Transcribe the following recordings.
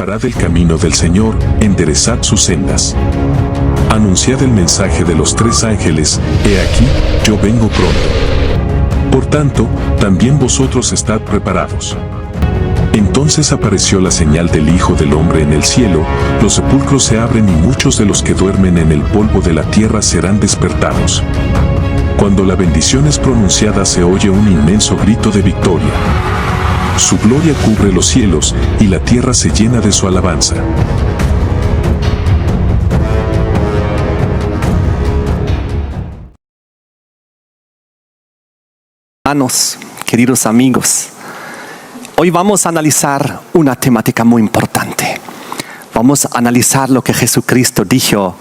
Preparad el camino del Señor, enderezad sus sendas. Anunciad el mensaje de los 3 ángeles, he aquí, yo vengo pronto. Por tanto, también vosotros estad preparados. Entonces apareció la señal del Hijo del Hombre en el cielo, los sepulcros se abren y muchos de los que duermen en el polvo de la tierra serán despertados. Cuando la bendición es pronunciada se oye un inmenso grito de victoria. Su gloria cubre los cielos y la tierra se llena de su alabanza. Hermanos, queridos amigos, hoy vamos a analizar una temática muy importante. Vamos a analizar lo que Jesucristo dijo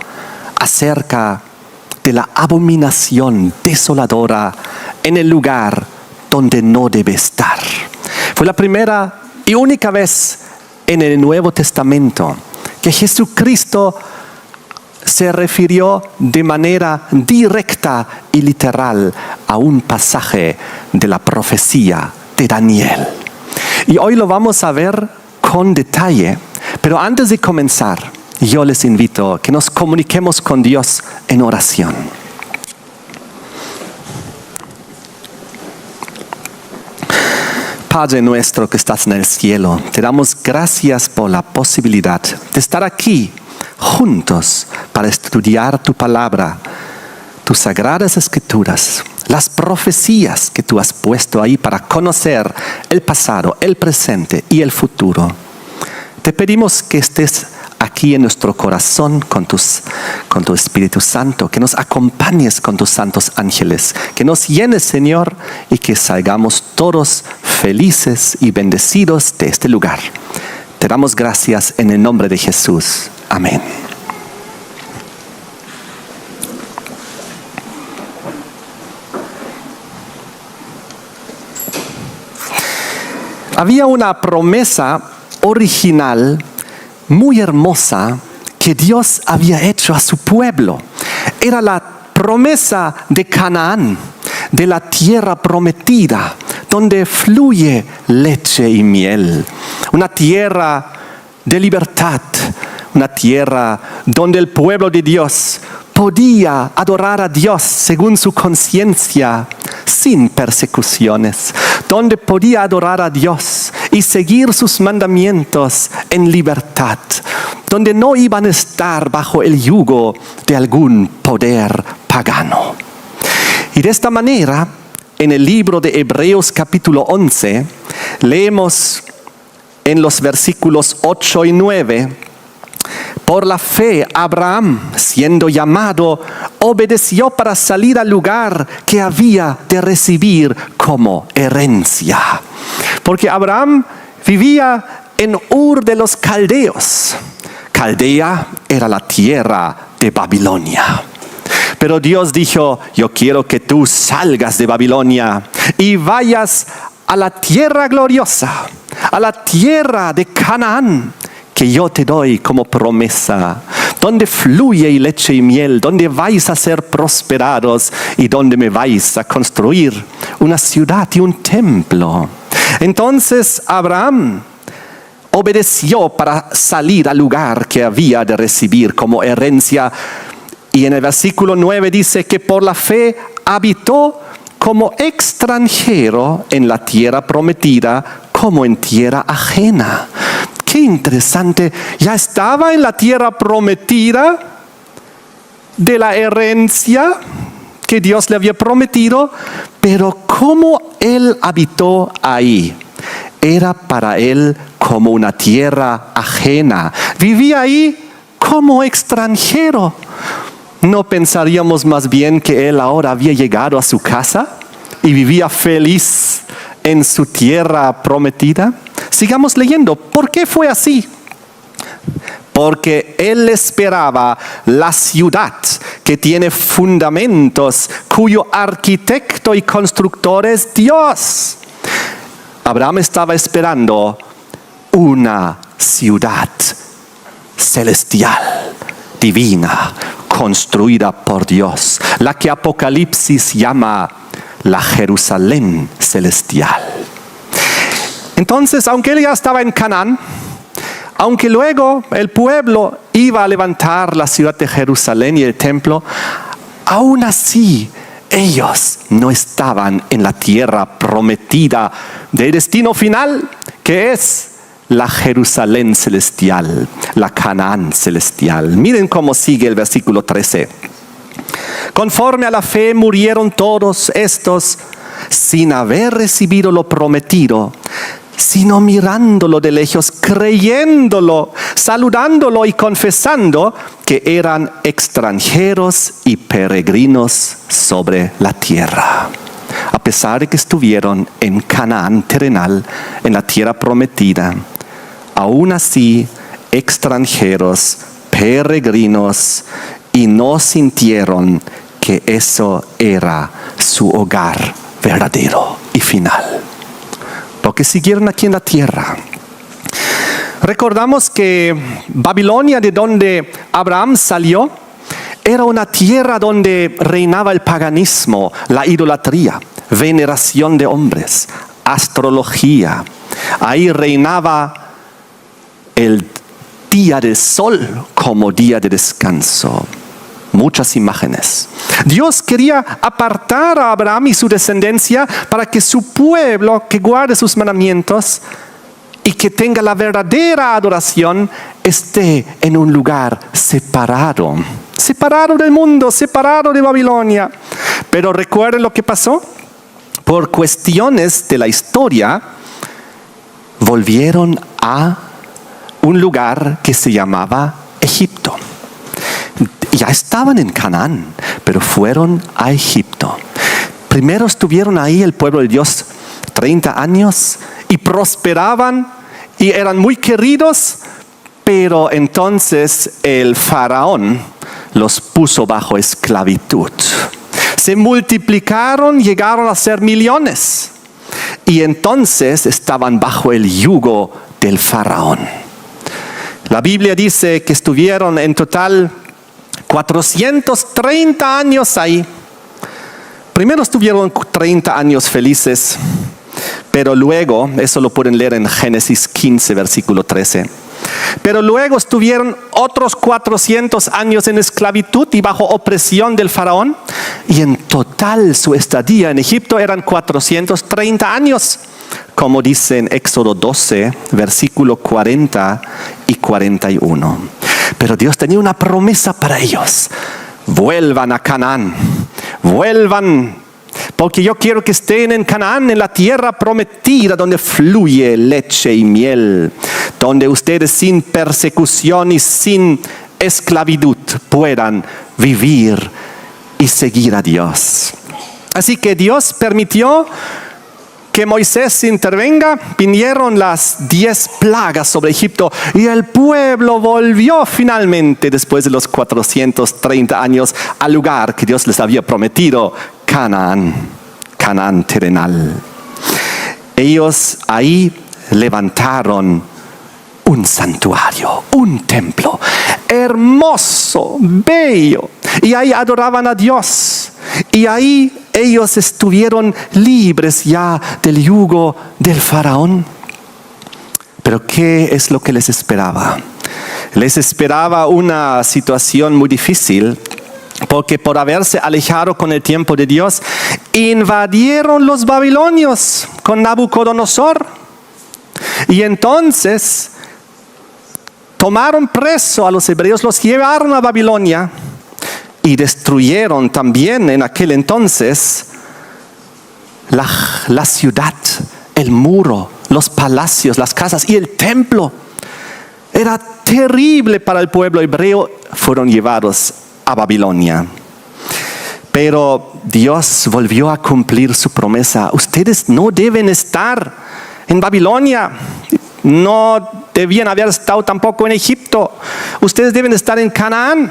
acerca de la abominación desoladora en el lugar donde no debe estar. Fue la primera y única vez en el Nuevo Testamento que Jesucristo se refirió de manera directa y literal a un pasaje de la profecía de Daniel. Y hoy lo vamos a ver con detalle, pero antes de comenzar, yo les invito a que nos comuniquemos con Dios en oración. Padre nuestro que estás en el cielo, te damos gracias por la posibilidad de estar aquí juntos para estudiar tu palabra, tus sagradas escrituras, las profecías que tú has puesto ahí para conocer el pasado, el presente y el futuro. Te pedimos que estés aquí en nuestro corazón con tu Espíritu Santo, que nos acompañes con tus santos ángeles, que nos llenes, Señor, y que salgamos todos felices y bendecidos de este lugar. Te damos gracias en el nombre de Jesús. Amén. Había una promesa original muy hermosa que Dios había hecho a su pueblo. Era la promesa de Canaán, de la tierra prometida, donde fluye leche y miel. Una tierra de libertad, una tierra donde el pueblo de Dios podía adorar a Dios según su conciencia, sin persecuciones, donde podía adorar a Dios y seguir sus mandamientos en libertad, donde no iban a estar bajo el yugo de algún poder pagano. Y de esta manera, en el libro de Hebreos capítulo 11, leemos en los versículos 8 y 9, por la fe, Abraham, siendo llamado, obedeció para salir al lugar que había de recibir como herencia. Porque Abraham vivía en Ur de los Caldeos. Caldea era la tierra de Babilonia. Pero Dios dijo, yo quiero que tú salgas de Babilonia y vayas a la tierra gloriosa, a la tierra de Canaán, que yo te doy como promesa, donde fluye leche y miel, donde vais a ser prosperados y donde me vais a construir una ciudad y un templo. Entonces Abraham obedeció para salir al lugar que había de recibir como herencia. Y en el versículo 9 dice que por la fe habitó como extranjero en la tierra prometida, como en tierra ajena. Qué interesante, ya estaba en la tierra prometida de la herencia que Dios le había prometido, pero como él habitó ahí, era para él como una tierra ajena. Vivía ahí como extranjero. ¿No pensaríamos más bien que él ahora había llegado a su casa y vivía feliz en su tierra prometida? Sigamos leyendo. ¿Por qué fue así? Porque él esperaba la ciudad que tiene fundamentos, cuyo arquitecto y constructor es Dios. Abraham estaba esperando una ciudad celestial, divina, construida por Dios, la que Apocalipsis llama la Jerusalén celestial. Entonces, aunque él ya estaba en Canaán, Aunque luego el pueblo iba a levantar la ciudad de Jerusalén y el templo, aún así ellos no estaban en la tierra prometida de destino final, que es la Jerusalén celestial, la Canaán celestial. Miren cómo sigue el versículo 13. Conforme a la fe murieron todos estos sin haber recibido lo prometido, sino mirándolo de lejos, creyéndolo, saludándolo y confesando que eran extranjeros y peregrinos sobre la tierra. A pesar de que estuvieron en Canaán terrenal, en la tierra prometida, aún así extranjeros, peregrinos, y no sintieron que eso era su hogar verdadero y final. Porque siguieron aquí en la tierra. Recordamos que Babilonia, de donde Abraham salió, era una tierra donde reinaba el paganismo, la idolatría, veneración de hombres, astrología. Ahí reinaba el día del sol como día de descanso. Muchas imágenes. Dios quería apartar a Abraham y su descendencia para que su pueblo, que guarde sus mandamientos y que tenga la verdadera adoración, esté en un lugar separado. Separado del mundo, separado de Babilonia. Pero recuerden lo que pasó. Por cuestiones de la historia, volvieron a un lugar que se llamaba Egipto. Ya estaban en Canaán, pero fueron a Egipto. Primero estuvieron ahí el pueblo de Dios 30 años y prosperaban y eran muy queridos, pero entonces el faraón los puso bajo esclavitud. Se multiplicaron, llegaron a ser millones y entonces estaban bajo el yugo del faraón. La Biblia dice que estuvieron en total 430 años ahí. Primero estuvieron 30 años felices, pero luego, eso lo pueden leer en Génesis 15, versículo 13. Pero luego estuvieron otros 400 años en esclavitud y bajo opresión del faraón. Y en total su estadía en Egipto eran 430 años. Como dice en Éxodo 12, versículo 40 y 41. Pero Dios tenía una promesa para ellos. Vuelvan a Canaán. Vuelvan. Porque yo quiero que estén en Canaán, en la tierra prometida, donde fluye leche y miel. Donde ustedes sin persecución y sin esclavitud puedan vivir y seguir a Dios. Así que Dios permitió que Moisés intervenga, vinieron las 10 plagas sobre Egipto y el pueblo volvió finalmente, después de los 430 años, al lugar que Dios les había prometido, Canaán, Canaán terrenal. Ellos ahí levantaron un santuario, un templo hermoso, bello, y ahí adoraban a Dios. Y ahí ellos estuvieron libres ya del yugo del faraón. Pero ¿qué es lo que les esperaba? Les esperaba una situación muy difícil, porque por haberse alejado con el tiempo de Dios, invadieron los babilonios con Nabucodonosor. Y entonces tomaron preso a los hebreos, los llevaron a Babilonia y destruyeron también en aquel entonces la ciudad, el muro, los palacios, las casas y el templo. Era terrible para el pueblo hebreo. Fueron llevados a Babilonia. Pero Dios volvió a cumplir su promesa. Ustedes no deben estar en Babilonia. No debían haber estado tampoco en Egipto. Ustedes deben estar en Canaán,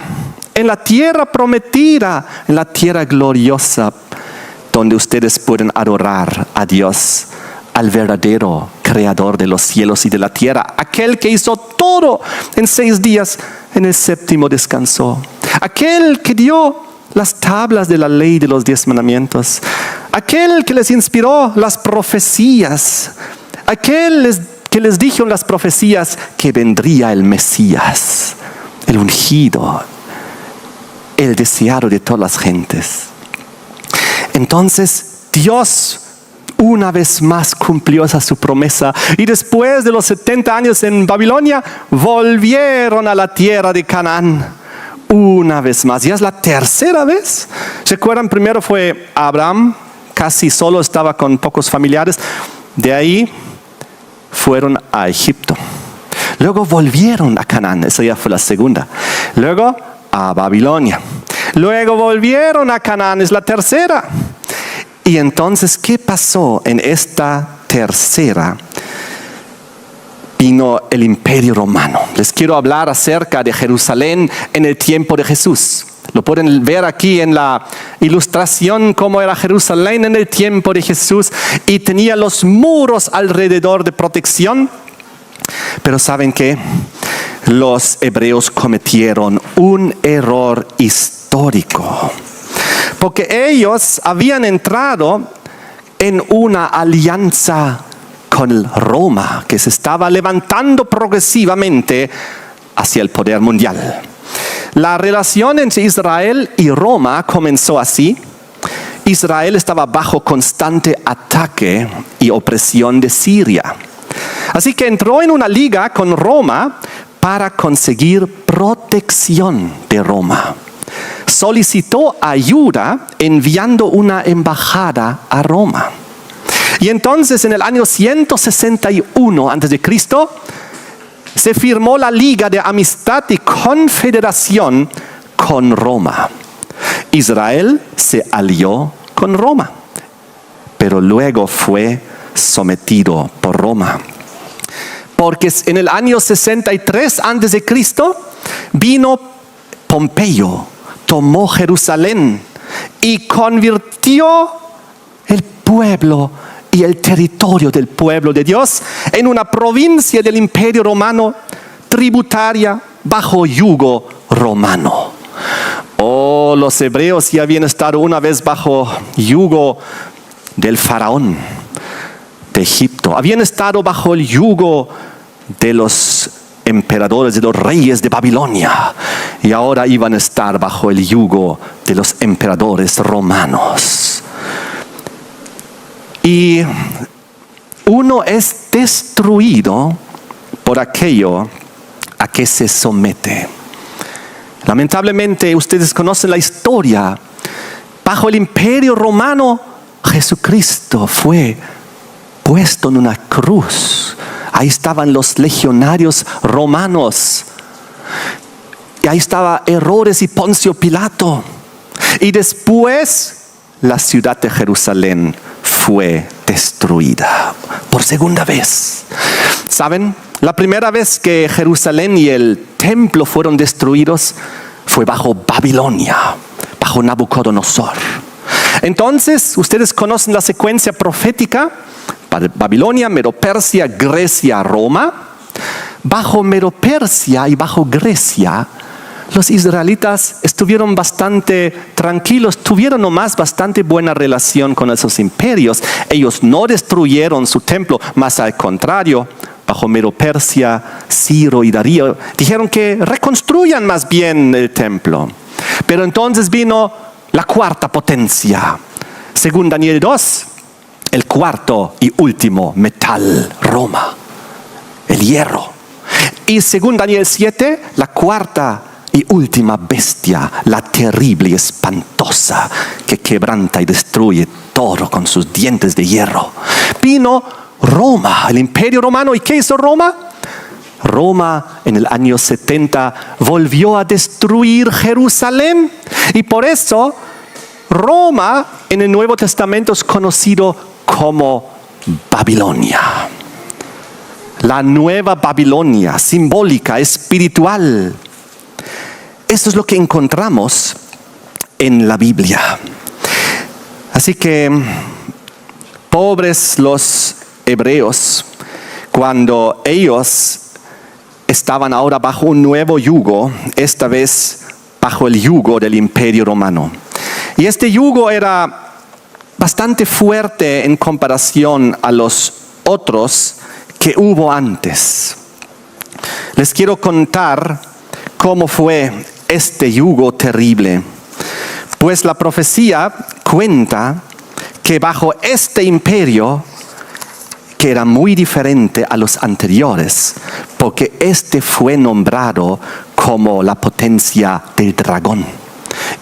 en la tierra prometida, en la tierra gloriosa, donde ustedes pueden adorar a Dios, al verdadero creador de los cielos y de la tierra, aquel que hizo todo en 6 días, en el 7º descansó, aquel que dio las tablas de la ley de los 10 mandamientos, aquel que les inspiró las profecías, aquel que porque les dijeron las profecías que vendría el Mesías, el ungido, el deseado de todas las gentes. Entonces Dios una vez más cumplió esa su promesa, y después de los 70 años en Babilonia volvieron a la tierra de Canaán una vez más. Ya es la tercera vez. ¿Se acuerdan? Primero fue Abraham, casi solo, estaba con pocos familiares. De ahí fueron a Egipto. Luego volvieron a Canaán, esa ya fue la segunda. Luego a Babilonia. Luego volvieron a Canaán, es la tercera. Y entonces, ¿qué pasó en esta tercera? Vino el Imperio Romano. Les quiero hablar acerca de Jerusalén en el tiempo de Jesús. Lo pueden ver aquí en la ilustración cómo era Jerusalén en el tiempo de Jesús, y tenía los muros alrededor de protección. Pero ¿saben qué? Los hebreos cometieron un error histórico, porque ellos habían entrado en una alianza con Roma, que se estaba levantando progresivamente hacia el poder mundial. La relación entre Israel y Roma comenzó así. Israel estaba bajo constante ataque y opresión de Siria. Así que entró en una liga con Roma para conseguir protección de Roma. Solicitó ayuda enviando una embajada a Roma. Y entonces en el año 161 a.C. se firmó la Liga de Amistad y Confederación con Roma. Israel se alió con Roma, pero luego fue sometido por Roma. Porque en el año 63 a.C. vino Pompeyo, tomó Jerusalén y convirtió el pueblo y el territorio del pueblo de Dios en una provincia del Imperio Romano, tributaria bajo yugo romano. Los hebreos ya habían estado una vez bajo yugo del faraón de Egipto. Habían estado bajo el yugo de los emperadores, de los reyes de Babilonia, y ahora iban a estar bajo el yugo de los emperadores romanos. Y uno es destruido por aquello a que se somete. Lamentablemente, ustedes conocen la historia. Bajo el Imperio Romano, Jesucristo fue puesto en una cruz. Ahí estaban los legionarios romanos. Y ahí estaba Herodes y Poncio Pilato. Y después la ciudad de Jerusalén fue destruida por segunda vez. ¿Saben? La primera vez que Jerusalén y el templo fueron destruidos fue bajo Babilonia, bajo Nabucodonosor. Entonces, ustedes conocen la secuencia profética: Babilonia, Medo-Persia, Grecia, Roma. Bajo Medo-Persia y bajo Grecia, los israelitas estuvieron bastante tranquilos, tuvieron nomás bastante buena relación con esos imperios. Ellos no destruyeron su templo, más al contrario. Bajo Medo-Persia, Ciro y Darío dijeron que reconstruyan más bien el templo. Pero entonces vino la cuarta potencia. Según Daniel 2, el cuarto y último metal, Roma, el hierro. Y según Daniel 7, la cuarta y última bestia, la terrible y espantosa, que quebranta y destruye todo con sus dientes de hierro. Vino Roma, el Imperio Romano. ¿Y qué hizo Roma? Roma en el año 70 volvió a destruir Jerusalén. Y por eso Roma en el Nuevo Testamento es conocido como Babilonia. La nueva Babilonia, simbólica, espiritual. Eso es lo que encontramos en la Biblia. Así que, pobres los hebreos, cuando ellos estaban ahora bajo un nuevo yugo, esta vez bajo el yugo del Imperio Romano. Y este yugo era bastante fuerte en comparación a los otros que hubo antes. Les quiero contar cómo fue este yugo terrible. Pues la profecía cuenta que bajo este imperio, que era muy diferente a los anteriores, porque este fue nombrado como la potencia del dragón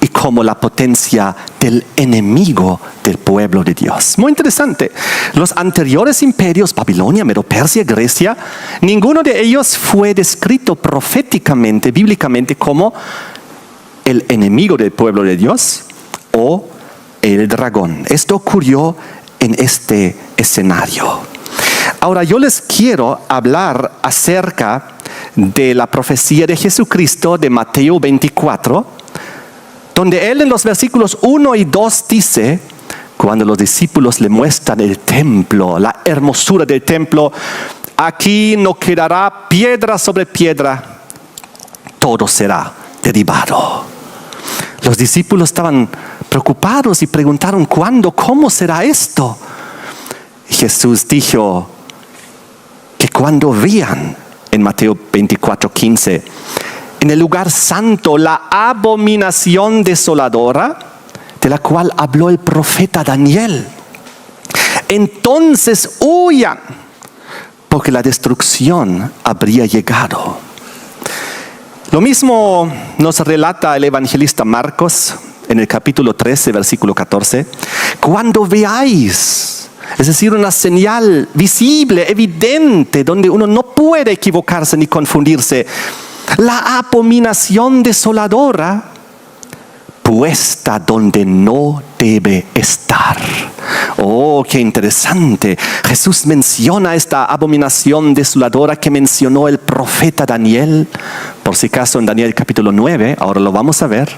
y como la potencia del enemigo del pueblo de Dios. Muy interesante. Los anteriores imperios, Babilonia, Medo-Persia, Grecia, ninguno de ellos fue descrito proféticamente, bíblicamente, como el enemigo del pueblo de Dios o el dragón. Esto ocurrió en este escenario. Ahora yo les quiero hablar acerca de la profecía de Jesucristo de Mateo 24, donde él en los versículos 1 y 2 dice, cuando los discípulos le muestran el templo, la hermosura del templo, aquí no quedará piedra sobre piedra, todo será derribado. Los discípulos estaban preocupados y preguntaron, ¿cuándo? ¿Cómo será esto? Y Jesús dijo que cuando vean en Mateo 24:15, en el lugar santo, la abominación desoladora, de la cual habló el profeta Daniel, entonces huyan, porque la destrucción habría llegado. Lo mismo nos relata el evangelista Marcos en el capítulo 13, versículo 14. Cuando veáis, es decir, una señal visible, evidente, donde uno no puede equivocarse ni confundirse, la abominación desoladora puesta donde no debe estar. Oh, qué interesante. Jesús menciona esta abominación desoladora que mencionó el profeta Daniel, por si acaso en Daniel capítulo 9, ahora lo vamos a ver.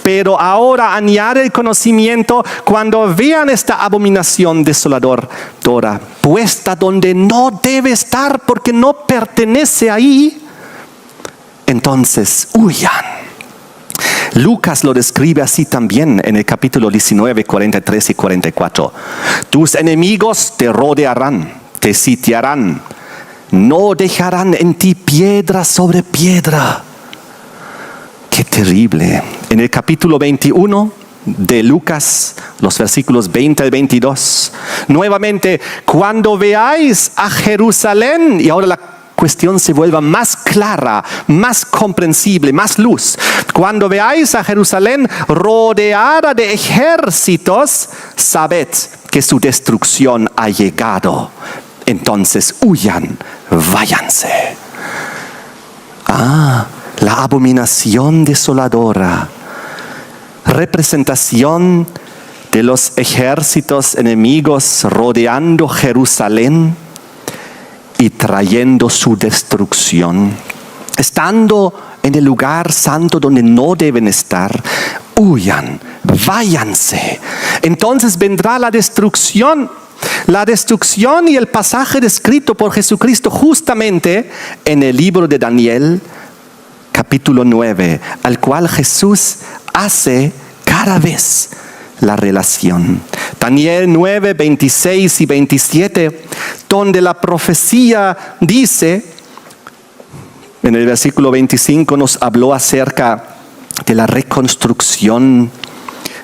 Pero ahora añade el conocimiento, cuando vean esta abominación desoladora puesta donde no debe estar porque no pertenece ahí, entonces huyan. Lucas lo describe así también en el capítulo 19, 43 y 44. Tus enemigos te rodearán, te sitiarán, no dejarán en ti piedra sobre piedra. Qué terrible. En el capítulo 21 de Lucas, los versículos 20 al 22, nuevamente, cuando veáis a Jerusalén, y ahora la cuestión se vuelva más clara, más comprensible, más luz. Cuando veáis a Jerusalén rodeada de ejércitos, sabed que su destrucción ha llegado. Entonces huyan, váyanse. La abominación desoladora, representación de los ejércitos enemigos rodeando Jerusalén y trayendo su destrucción, estando en el lugar santo donde no deben estar. Huyan, váyanse. Entonces vendrá la destrucción y el pasaje descrito por Jesucristo justamente en el libro de Daniel, capítulo 9, al cual Jesús hace cada vez la relación. Daniel 9, 26 y 27, donde la profecía dice, en el versículo 25 nos habló acerca de la reconstrucción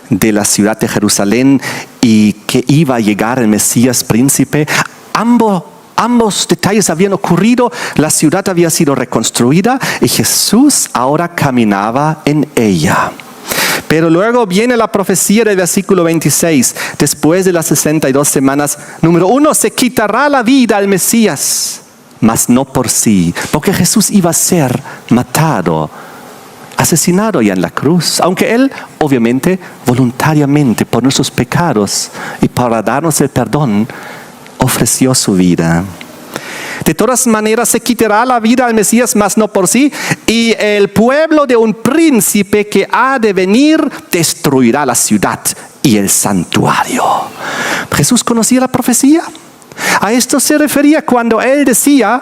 de la ciudad de Jerusalén y que iba a llegar el Mesías príncipe. Ambos detalles habían ocurrido, la ciudad había sido reconstruida y Jesús ahora caminaba en ella. Pero luego viene la profecía del versículo 26. Después de las 62 semanas, número 1, se quitará la vida al Mesías, mas no por sí, porque Jesús iba a ser matado, asesinado ya en la cruz, aunque Él obviamente voluntariamente por nuestros pecados y para darnos el perdón ofreció su vida. De todas maneras se quitará la vida al Mesías, mas no por sí, y el pueblo de un príncipe que ha de venir destruirá la ciudad y el santuario. Jesús conocía la profecía. A esto se refería cuando Él decía,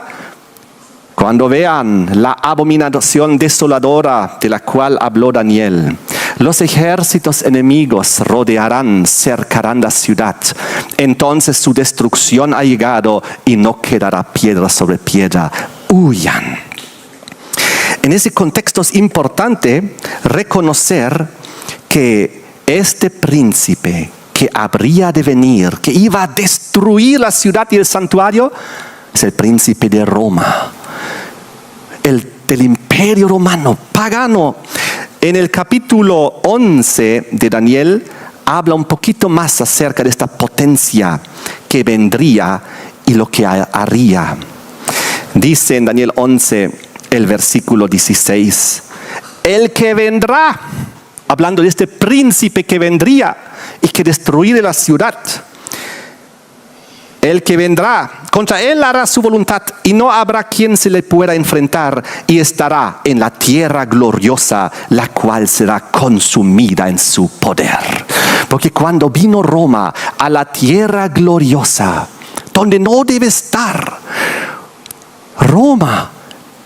cuando vean la abominación desoladora de la cual habló Daniel, Los ejércitos enemigos rodearán, cercarán la ciudad. Entonces su destrucción ha llegado y no quedará piedra sobre piedra. Huyan. En ese contexto es importante reconocer que este príncipe que habría de venir, que iba a destruir la ciudad y el santuario, es el príncipe de Roma, del imperio romano, pagano. En el capítulo 11 de Daniel habla un poquito más acerca de esta potencia que vendría y lo que haría. Dice en Daniel 11, el versículo 16, el que vendrá, hablando de este príncipe que vendría y que destruirá la ciudad, el que vendrá, contra él hará su voluntad y no habrá quien se le pueda enfrentar, y estará en la tierra gloriosa, la cual será consumida en su poder. Porque cuando vino Roma a la tierra gloriosa, donde no debe estar, Roma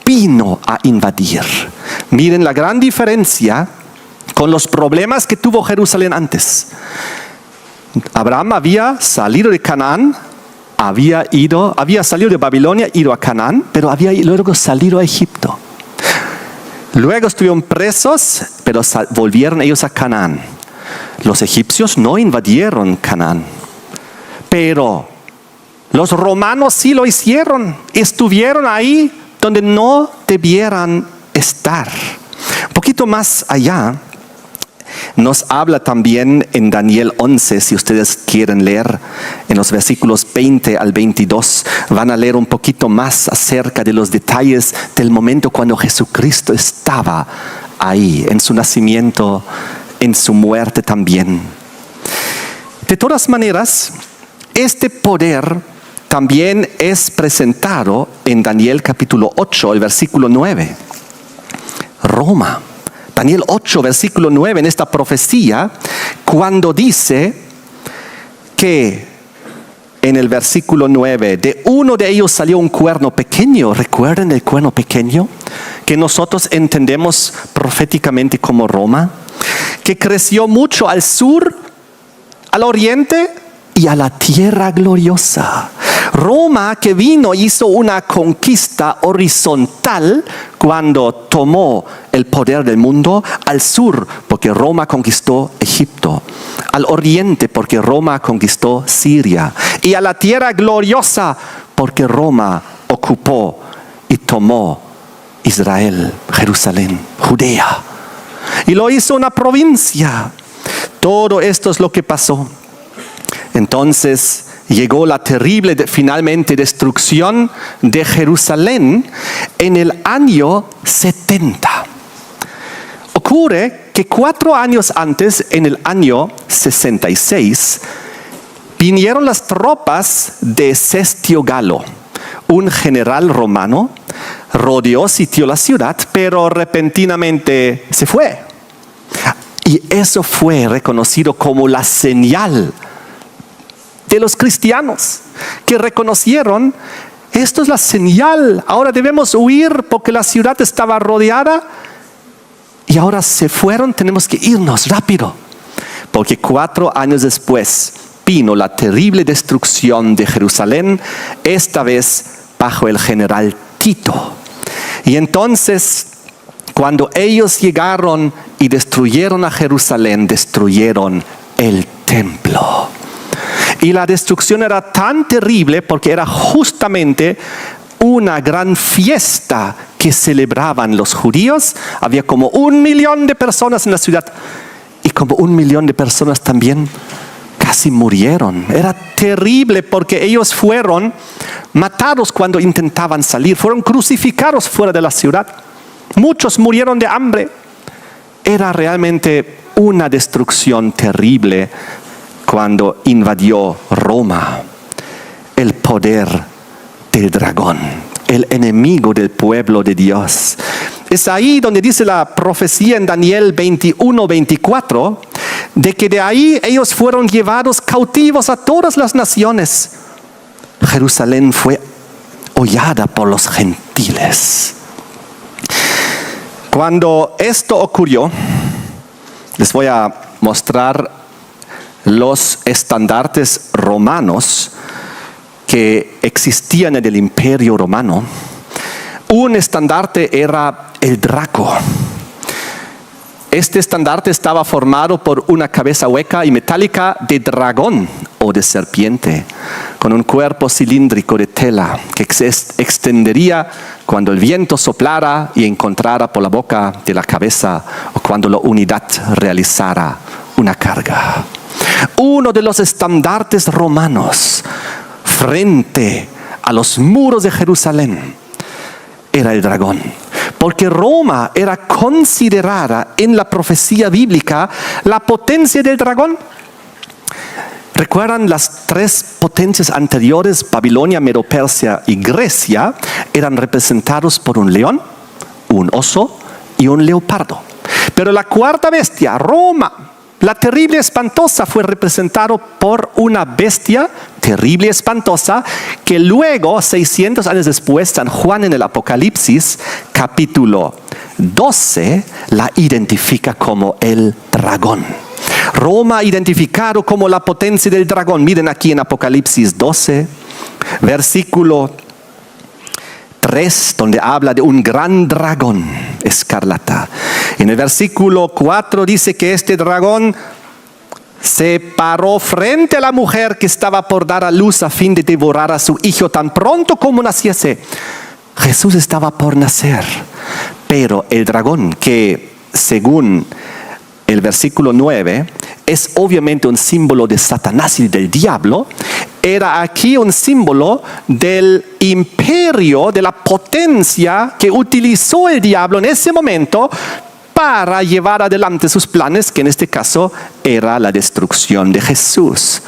vino a invadir. Miren la gran diferencia con los problemas que tuvo Jerusalén antes. Abraham había salido de Canaán, había salido de Babilonia, ido a Canaán, pero había luego salido a Egipto. Luego estuvieron presos, pero volvieron ellos a Canaán. Los egipcios no invadieron Canaán, pero los romanos sí lo hicieron. Estuvieron ahí donde no debieran estar. Un poquito más allá, nos habla también en Daniel 11, si ustedes quieren leer, en los versículos 20 al 22, van a leer un poquito más acerca de los detalles del momento cuando Jesucristo estaba ahí, en su nacimiento, en su muerte también. De todas maneras, este poder también es presentado en Daniel capítulo 8, el versículo 9. Roma. Daniel 8, versículo 9, en esta profecía, cuando dice que en el versículo 9, de uno de ellos salió un cuerno pequeño. ¿Recuerdan el cuerno pequeño? Que nosotros entendemos proféticamente como Roma, que creció mucho al sur, al oriente y a la tierra gloriosa. Roma, que vino, hizo una conquista horizontal cuando tomó el poder del mundo al sur, porque Roma conquistó Egipto, al oriente, porque Roma conquistó Siria, y a la tierra gloriosa, porque Roma ocupó y tomó Israel, Jerusalén, Judea, y lo hizo una provincia. Todo esto es lo que pasó. Entonces llegó la terrible, finalmente, destrucción de Jerusalén en el año 70. Ocurre que 4 años antes, en el año 66, vinieron las tropas de Cestio Galo, un general romano, rodeó, sitió la ciudad, pero repentinamente se fue. Y eso fue reconocido como la señal de los cristianos, que reconocieron, esto es la señal, ahora debemos huir porque la ciudad estaba rodeada y ahora se fueron, tenemos que irnos rápido, porque 4 años después vino la terrible destrucción de Jerusalén, esta vez bajo el general Tito. Y entonces, cuando ellos llegaron y destruyeron a Jerusalén, destruyeron el templo. Y la destrucción era tan terrible porque era justamente una gran fiesta que celebraban los judíos. Había como 1 millón de personas en la ciudad y como 1 millón de personas también casi murieron. Era terrible porque ellos fueron matados cuando intentaban salir, fueron crucificados fuera de la ciudad. Muchos murieron de hambre. Era realmente una destrucción terrible cuando invadió Roma, el poder del dragón, el enemigo del pueblo de Dios. Es ahí donde dice la profecía en Daniel 21-24, de que de ahí ellos fueron llevados cautivos a todas las naciones. Jerusalén fue hollada por los gentiles. Cuando esto ocurrió, les voy a mostrar los estandartes romanos que existían en el Imperio Romano. Un estandarte era el Draco. Este estandarte estaba formado por una cabeza hueca y metálica de dragón o de serpiente, con un cuerpo cilíndrico de tela que se extendería cuando el viento soplara y encontrara por la boca de la cabeza o cuando la unidad realizara una carga. Uno de los estandartes romanos frente a los muros de Jerusalén era el dragón, porque Roma era considerada en la profecía bíblica la potencia del dragón. ¿Recuerdan las tres potencias anteriores, Babilonia, Medo-Persia y Grecia? Eran representados por un león, un oso y un leopardo. Pero la cuarta bestia, Roma, la terrible y espantosa, fue representado por una bestia terrible y espantosa que luego, 600 años después, San Juan en el Apocalipsis, capítulo 12, la identifica como el dragón. Roma identificado como la potencia del dragón. Miren aquí en Apocalipsis 12, versículo 3, donde habla de un gran dragón escarlata. En el versículo 4 dice que este dragón se paró frente a la mujer que estaba por dar a luz a fin de devorar a su hijo tan pronto como naciese. Jesús estaba por nacer, pero el dragón, que según el versículo 9 es obviamente un símbolo de Satanás y del diablo, era aquí un símbolo del imperio, de la potencia que utilizó el diablo en ese momento para llevar adelante sus planes, que en este caso era la destrucción de Jesús.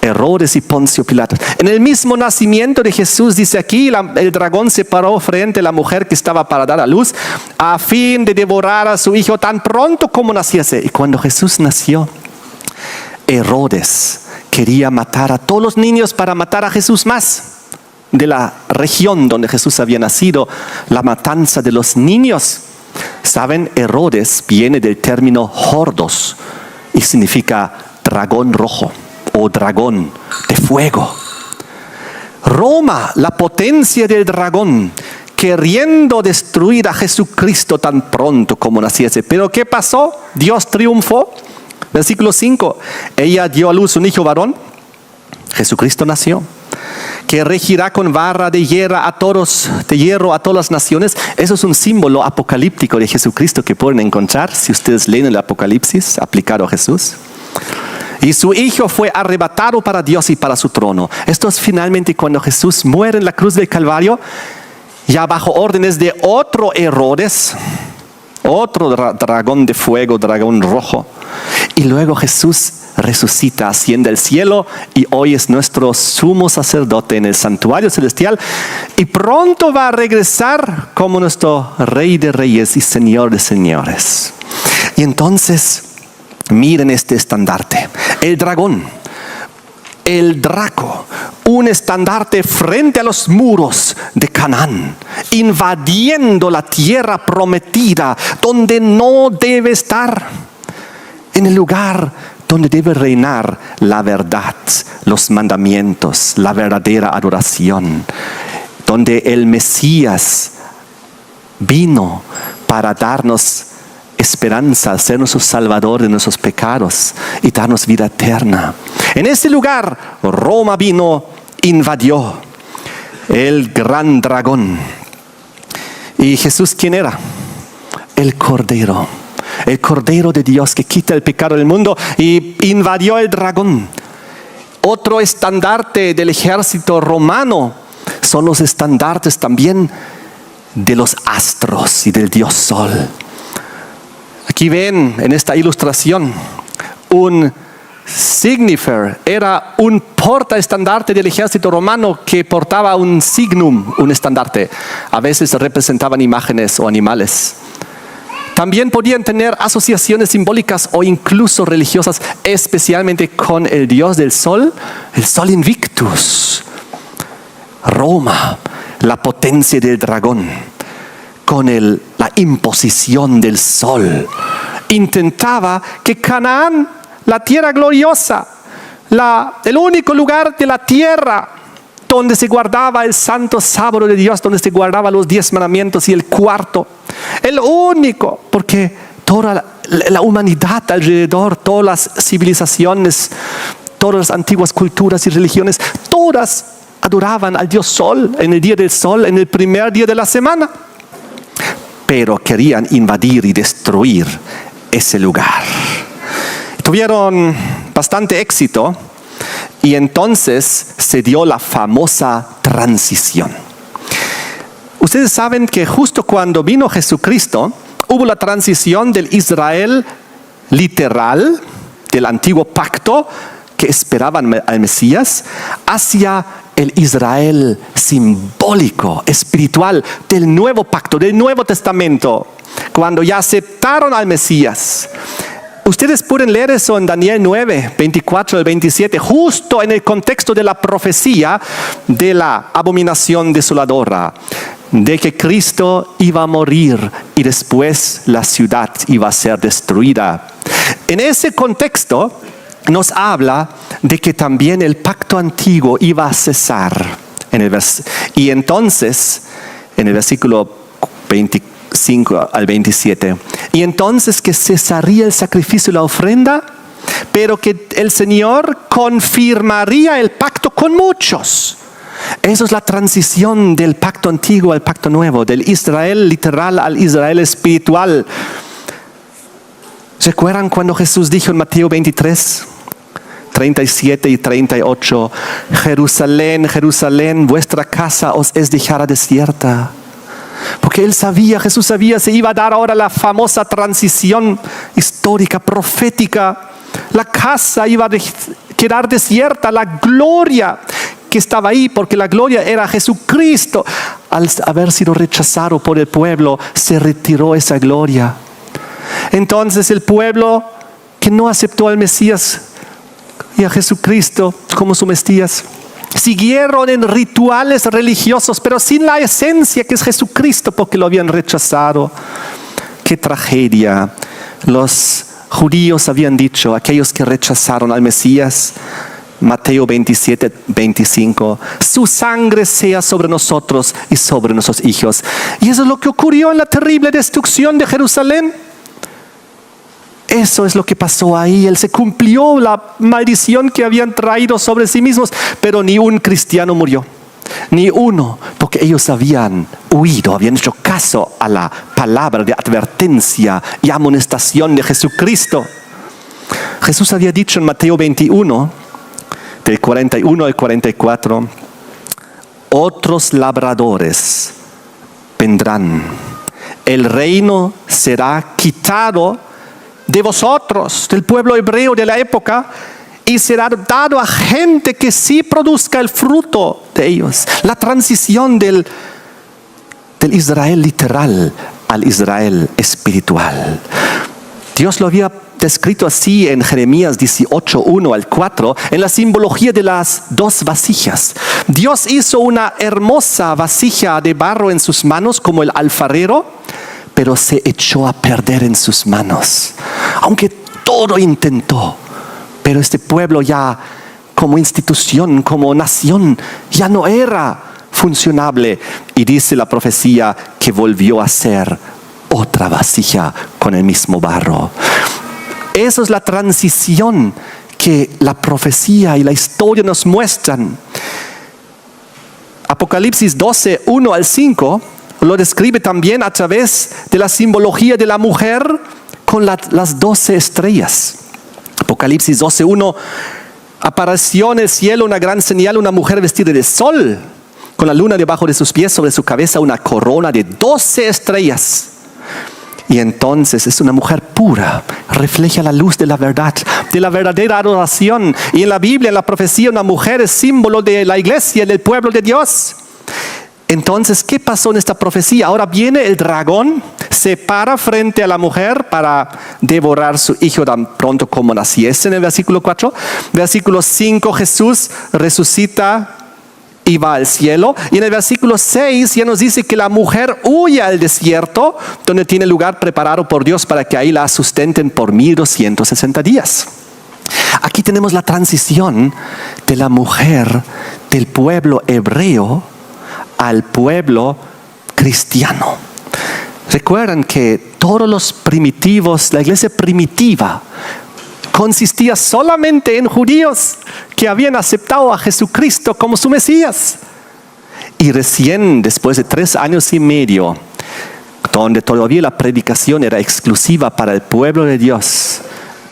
Herodes y Poncio Pilato. En el mismo nacimiento de Jesús, dice aquí, el dragón se paró frente a la mujer que estaba para dar a luz a fin de devorar a su hijo tan pronto como naciese. Y cuando Jesús nació, Herodes quería matar a todos los niños para matar a Jesús más. De la región donde Jesús había nacido, la matanza de los niños. Saben, Herodes viene del término hordos y significa dragón rojo o dragón de fuego. Roma, la potencia del dragón, queriendo destruir a Jesucristo tan pronto como naciese. Pero ¿qué pasó? Dios triunfó. Versículo 5, ella dio a luz un hijo varón, Jesucristo nació, que regirá con vara de hierro a todas las naciones. Eso es un símbolo apocalíptico de Jesucristo que pueden encontrar si ustedes leen el Apocalipsis aplicado a Jesús. Y su hijo fue arrebatado para Dios y para su trono. Esto es finalmente cuando Jesús muere en la cruz del Calvario, ya bajo órdenes de otro Herodes, otro dragón de fuego, dragón rojo. Y luego Jesús resucita, asciende al cielo y hoy es nuestro sumo sacerdote en el santuario celestial y pronto va a regresar como nuestro Rey de Reyes y Señor de Señores. Y entonces, miren este estandarte, el dragón, el Draco, un estandarte frente a los muros de Canaán, invadiendo la tierra prometida donde no debe estar, en el lugar donde debe reinar la verdad, los mandamientos, la verdadera adoración, donde el Mesías vino para darnos esperanza, ser nuestro Salvador de nuestros pecados y darnos vida eterna. En ese lugar Roma vino, invadió el gran dragón. ¿Y Jesús quién era? El Cordero de Dios que quita el pecado del mundo, y invadió el dragón. Otro estandarte del ejército romano son los estandartes también de los astros y del dios Sol. Aquí ven en esta ilustración un signifer, era un portaestandarte del ejército romano que portaba un signum, un estandarte. A veces representaban imágenes o animales. También podían tener asociaciones simbólicas o incluso religiosas, especialmente con el dios del sol, el sol invictus. Roma, la potencia del dragón, con la imposición del sol intentaba que Canaán, la tierra gloriosa, el único lugar de la tierra donde se guardaba el santo sábado de Dios, donde se guardaban los 10 mandamientos y el cuarto, el único, porque toda la humanidad alrededor, todas las civilizaciones, todas las antiguas culturas y religiones, todas adoraban al Dios Sol en el día del sol, en el primer día de la semana. Pero querían invadir y destruir ese lugar. Tuvieron bastante éxito y entonces se dio la famosa transición. Ustedes saben que justo cuando vino Jesucristo, hubo la transición del Israel literal, del antiguo pacto, que esperaban al Mesías, hacia el Israel simbólico, espiritual, del nuevo pacto, del Nuevo Testamento, cuando ya aceptaron al Mesías. Ustedes pueden leer eso en Daniel 9, 24 al 27, justo en el contexto de la profecía de la abominación desoladora, de que Cristo iba a morir y después la ciudad iba a ser destruida. En ese contexto nos habla de que también el pacto antiguo iba a cesar. Y entonces, en el versículo 25 al 27, y entonces que cesaría el sacrificio y la ofrenda, pero que el Señor confirmaría el pacto con muchos. Eso es la transición del pacto antiguo al pacto nuevo, del Israel literal al Israel espiritual. ¿Recuerdan cuando Jesús dijo en Mateo 23, 37 y 38, Jerusalén, Jerusalén, vuestra casa os es dejada desierta? Porque Jesús sabía, se iba a dar ahora la famosa transición histórica, profética. La casa iba a quedar desierta, la gloria que estaba ahí, porque la gloria era Jesucristo. Al haber sido rechazado por el pueblo, se retiró esa gloria. Entonces el pueblo que no aceptó al Mesías y a Jesucristo como su Mesías, siguieron en rituales religiosos, pero sin la esencia que es Jesucristo, porque lo habían rechazado. ¡Qué tragedia! Los judíos habían dicho, aquellos que rechazaron al Mesías, Mateo 27, 25, su sangre sea sobre nosotros y sobre nuestros hijos. Y eso es lo que ocurrió en la terrible destrucción de Jerusalén. Eso es lo que pasó ahí. Se cumplió la maldición que habían traído sobre sí mismos, pero ni un cristiano murió, ni uno, porque ellos habían huido, habían hecho caso a la palabra de advertencia y amonestación de Jesucristo. Jesús había dicho en Mateo 21, del 41 al 44, otros labradores vendrán, el reino será quitado de vosotros, del pueblo hebreo de la época, y será dado a gente que sí produzca el fruto de ellos. La transición del Israel literal al Israel espiritual. Dios lo había descrito así en Jeremías 18, 1 al 4, en la simbología de las 2 vasijas. Dios hizo una hermosa vasija de barro en sus manos como el alfarero, pero se echó a perder en sus manos. Aunque todo intentó, pero este pueblo ya como institución, como nación, ya no era funcionable. Y dice la profecía que volvió a ser otra vasija con el mismo barro. Eso es la transición que la profecía y la historia nos muestran. Apocalipsis 12, 1 al 5 lo describe también a través de la simbología de la mujer con las 12 estrellas. Apocalipsis 12, 1, apareció en el cielo una gran señal, una mujer vestida de sol, con la luna debajo de sus pies, sobre su cabeza una corona de 12 estrellas. Y entonces es una mujer pura, refleja la luz de la verdad, de la verdadera adoración. Y en la Biblia, en la profecía, una mujer es símbolo de la iglesia, del pueblo de Dios. Entonces, ¿qué pasó en esta profecía? Ahora viene el dragón, se para frente a la mujer para devorar su hijo tan pronto como naciese, en el versículo 4. Versículo 5, Jesús resucita y va al cielo. Y en el versículo 6 ya nos dice que la mujer huye al desierto, donde tiene lugar preparado por Dios para que ahí la sustenten por 1260 días. Aquí tenemos la transición de la mujer del pueblo hebreo al pueblo cristiano. Recuerdan que todos los primitivos, la iglesia primitiva, consistía solamente en judíos que habían aceptado a Jesucristo como su Mesías. Y recién después de 3 años y medio, donde todavía la predicación era exclusiva para el pueblo de Dios,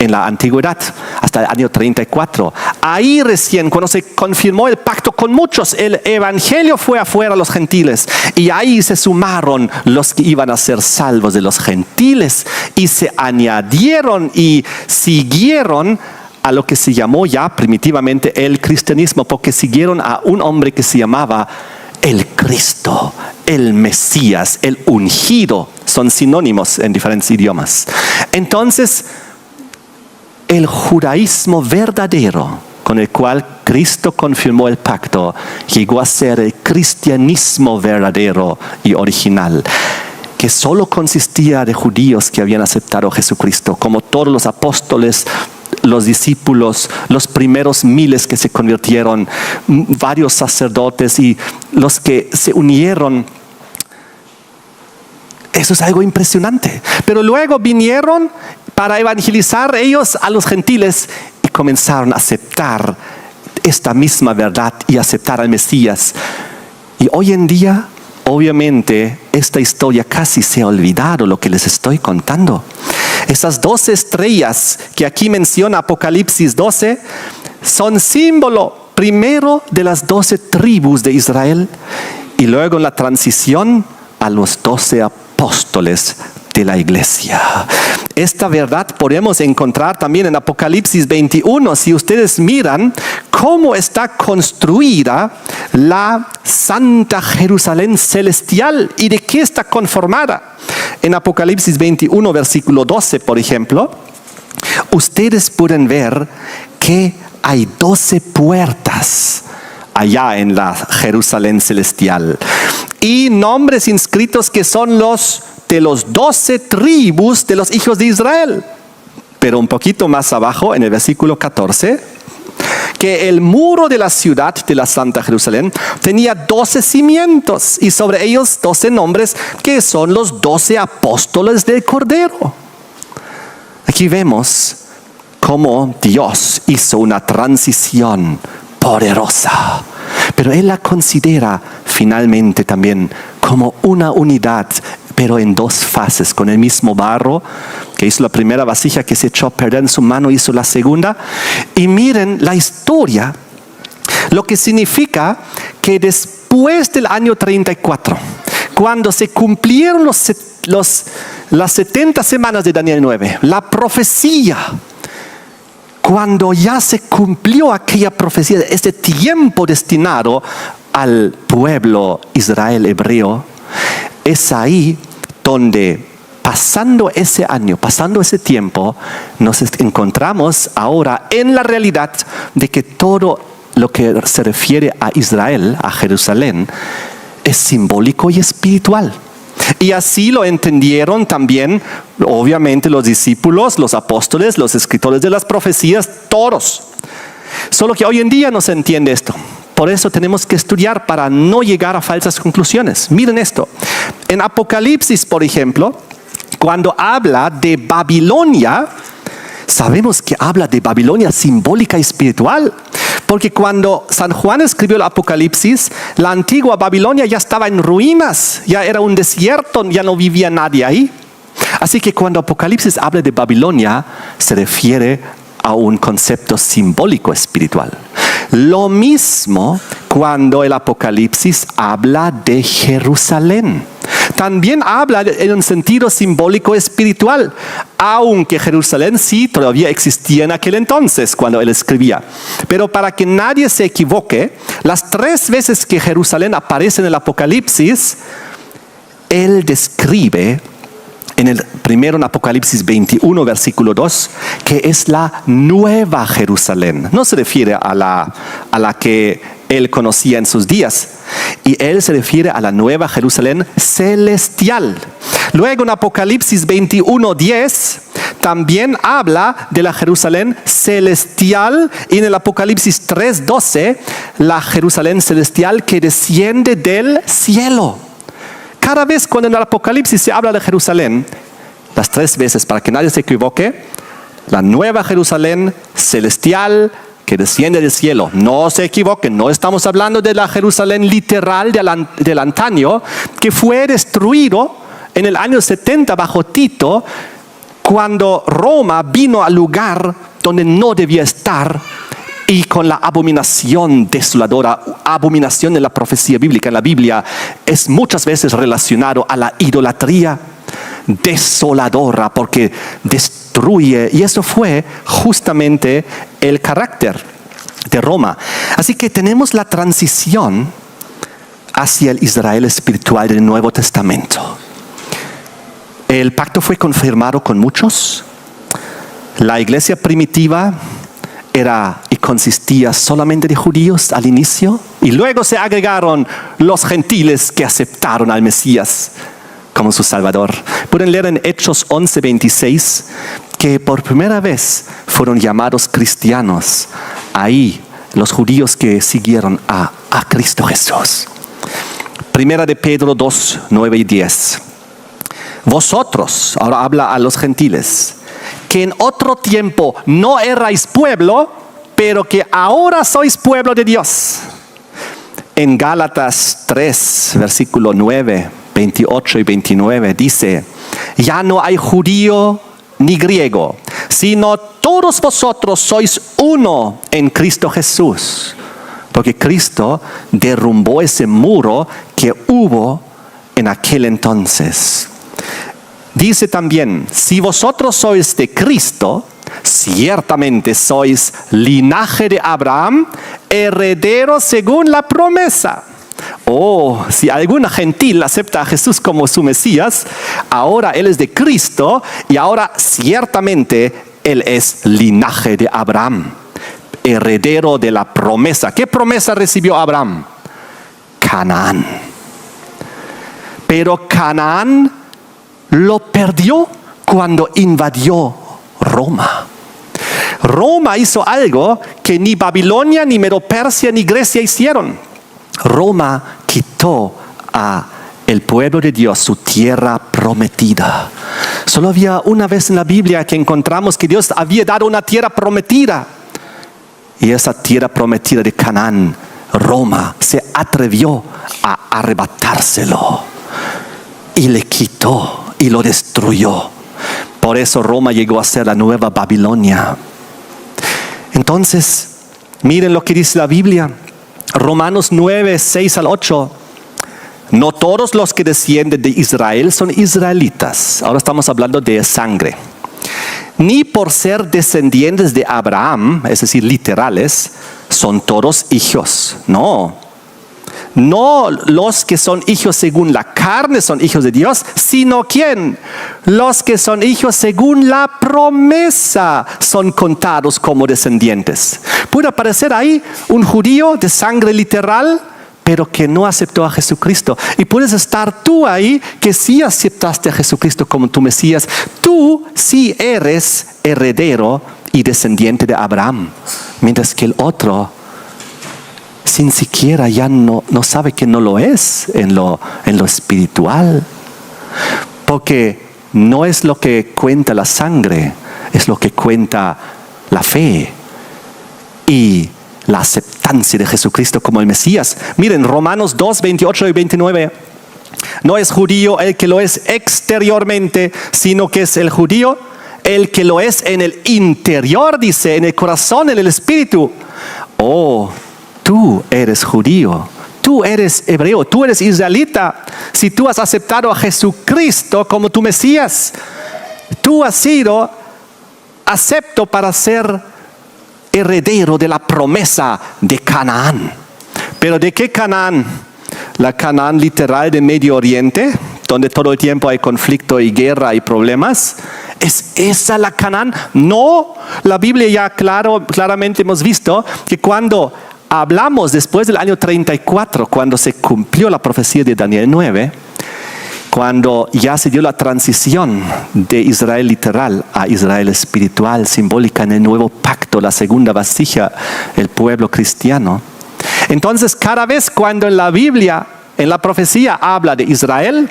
en la antigüedad, hasta el año 34. Ahí recién, cuando se confirmó el pacto con muchos, el evangelio fue afuera a los gentiles. Y ahí se sumaron los que iban a ser salvos de los gentiles. Y se añadieron y siguieron a lo que se llamó ya primitivamente el cristianismo, porque siguieron a un hombre que se llamaba el Cristo, el Mesías, el ungido. Son sinónimos en diferentes idiomas. Entonces, el judaísmo verdadero con el cual Cristo confirmó el pacto llegó a ser el cristianismo verdadero y original, que solo consistía de judíos que habían aceptado a Jesucristo, como todos los apóstoles, los discípulos, los primeros miles que se convirtieron, varios sacerdotes y los que se unieron. Eso es algo impresionante. Pero luego vinieron para evangelizar ellos a los gentiles y comenzaron a aceptar esta misma verdad y aceptar al Mesías. Y hoy en día, obviamente, esta historia casi se ha olvidado, lo que les estoy contando. Esas 12 estrellas que aquí menciona Apocalipsis 12 son símbolo primero de las 12 tribus de Israel y luego en la transición a los 12 apóstoles de la iglesia. Esta verdad podemos encontrar también en Apocalipsis 21. Si ustedes miran cómo está construida la Santa Jerusalén celestial y de qué está conformada. En Apocalipsis 21, versículo 12, por ejemplo, ustedes pueden ver que hay 12 puertas allá en la Jerusalén celestial y nombres inscritos que son los de los 12 tribus de los hijos de Israel. Pero un poquito más abajo, en el versículo 14, que el muro de la ciudad de la Santa Jerusalén tenía 12 cimientos y sobre ellos 12 nombres que son los 12 apóstoles del Cordero. Aquí vemos cómo Dios hizo una transición poderosa, pero Él la considera finalmente también como una unidad, pero en 2 fases, con el mismo barro que hizo la primera vasija que se echó a perder en su mano, hizo la segunda. Y miren la historia, lo que significa que después del año 34, cuando se cumplieron las 70 semanas de Daniel 9, la profecía, cuando ya se cumplió aquella profecía, ese tiempo destinado al pueblo Israel hebreo, es ahí donde pasando ese año, pasando ese tiempo, nos encontramos ahora en la realidad de que todo lo que se refiere a Israel, a Jerusalén, es simbólico y espiritual. Y así lo entendieron también, obviamente, los discípulos, los apóstoles, los escritores de las profecías, todos. Solo que hoy en día no se entiende esto. Por eso tenemos que estudiar para no llegar a falsas conclusiones. Miren esto. En Apocalipsis, por ejemplo, cuando habla de Babilonia, sabemos que habla de Babilonia simbólica y espiritual. Porque cuando San Juan escribió el Apocalipsis, la antigua Babilonia ya estaba en ruinas, ya era un desierto, ya no vivía nadie ahí. Así que cuando Apocalipsis habla de Babilonia, se refiere a un concepto simbólico espiritual. Lo mismo cuando el Apocalipsis habla de Jerusalén. También habla en un sentido simbólico espiritual, aunque Jerusalén sí todavía existía en aquel entonces cuando él escribía. Pero para que nadie se equivoque, las 3 veces que Jerusalén aparece en el Apocalipsis, él describe primero en Apocalipsis 21, versículo 2, que es la nueva Jerusalén. No se refiere a la que él conocía en sus días. Y él se refiere a la nueva Jerusalén celestial. Luego en Apocalipsis 21:10 también habla de la Jerusalén celestial, y en el Apocalipsis 3:12 la Jerusalén celestial que desciende del cielo. Cada vez cuando en el Apocalipsis se habla de Jerusalén, las 3 veces, para que nadie se equivoque, la nueva Jerusalén celestial que desciende del cielo. No se equivoquen, no estamos hablando de la Jerusalén literal del antaño, que fue destruido en el año 70 bajo Tito, cuando Roma vino al lugar donde no debía estar, y con la abominación desoladora, abominación de la profecía bíblica en la Biblia, es muchas veces relacionado a la idolatría desoladora, porque destruye, y eso fue justamente el carácter de Roma. Así que tenemos la transición hacia el Israel espiritual del Nuevo Testamento. El pacto fue confirmado con muchos. La iglesia primitiva era y consistía solamente de judíos al inicio, y luego se agregaron los gentiles que aceptaron al Mesías como su Salvador. Pueden leer en Hechos 11:26 que por primera vez fueron llamados cristianos ahí los judíos que siguieron a Cristo Jesús. Primera de Pedro 2:9 y 10. Vosotros, ahora habla a los gentiles, que en otro tiempo no erais pueblo, pero que ahora sois pueblo de Dios. En Gálatas 3, versículo 9, 28 y 29 dice: ya no hay judío ni griego, sino todos vosotros sois uno en Cristo Jesús. Porque Cristo derrumbó ese muro que hubo en aquel entonces. Dice también: si vosotros sois de Cristo, ciertamente sois linaje de Abraham, herederos según la promesa. Si algún gentil acepta a Jesús como su Mesías, ahora él es de Cristo, y ahora ciertamente él es linaje de Abraham, heredero de la promesa. ¿Qué promesa recibió Abraham? Canaán. Pero Canaán lo perdió cuando invadió Roma. Roma hizo algo que ni Babilonia, ni Medo-Persia, ni Grecia hicieron. Roma quitó a el pueblo de Dios su tierra prometida. Solo había una vez en la Biblia que encontramos que Dios había dado una tierra prometida. Y esa tierra prometida de Canaán, Roma se atrevió a arrebatárselo. Y le quitó y lo destruyó. Por eso Roma llegó a ser la nueva Babilonia. Entonces, miren lo que dice la Biblia. Romanos 9, 6 al 8. No todos los que descienden de Israel son israelitas. Ahora estamos hablando de sangre. Ni por ser descendientes de Abraham, es decir, literales, son todos hijos. No los que son hijos según la carne son hijos de Dios, sino ¿quién? Los que son hijos según la promesa son contados como descendientes. Puede aparecer ahí un judío de sangre literal, pero que no aceptó a Jesucristo. Y puedes estar tú ahí, que sí aceptaste a Jesucristo como tu Mesías. Tú sí eres heredero y descendiente de Abraham, mientras que el otro sin siquiera ya no sabe que no lo es en lo espiritual. Porque no es lo que cuenta la sangre, es lo que cuenta la fe y la aceptancia de Jesucristo como el Mesías. Miren, Romanos 2, 28 y 29. No es judío el que lo es exteriormente, sino que es el judío el que lo es en el interior, dice, en el corazón, en el espíritu. Tú eres judío, tú eres hebreo, tú eres israelita. Si tú has aceptado a Jesucristo como tu Mesías, tú has sido acepto para ser heredero de la promesa de Canaán. ¿Pero de qué Canaán? La Canaán literal de Medio Oriente, donde todo el tiempo hay conflicto y guerra y problemas. ¿Es esa la Canaán? No, la Biblia ya claramente hemos visto que cuando hablamos después del año 34, cuando se cumplió la profecía de Daniel 9, cuando ya se dio la transición de Israel literal a Israel espiritual, simbólica en el nuevo pacto, la segunda vasija, el pueblo cristiano. Entonces, cada vez cuando en la Biblia, en la profecía, habla de Israel,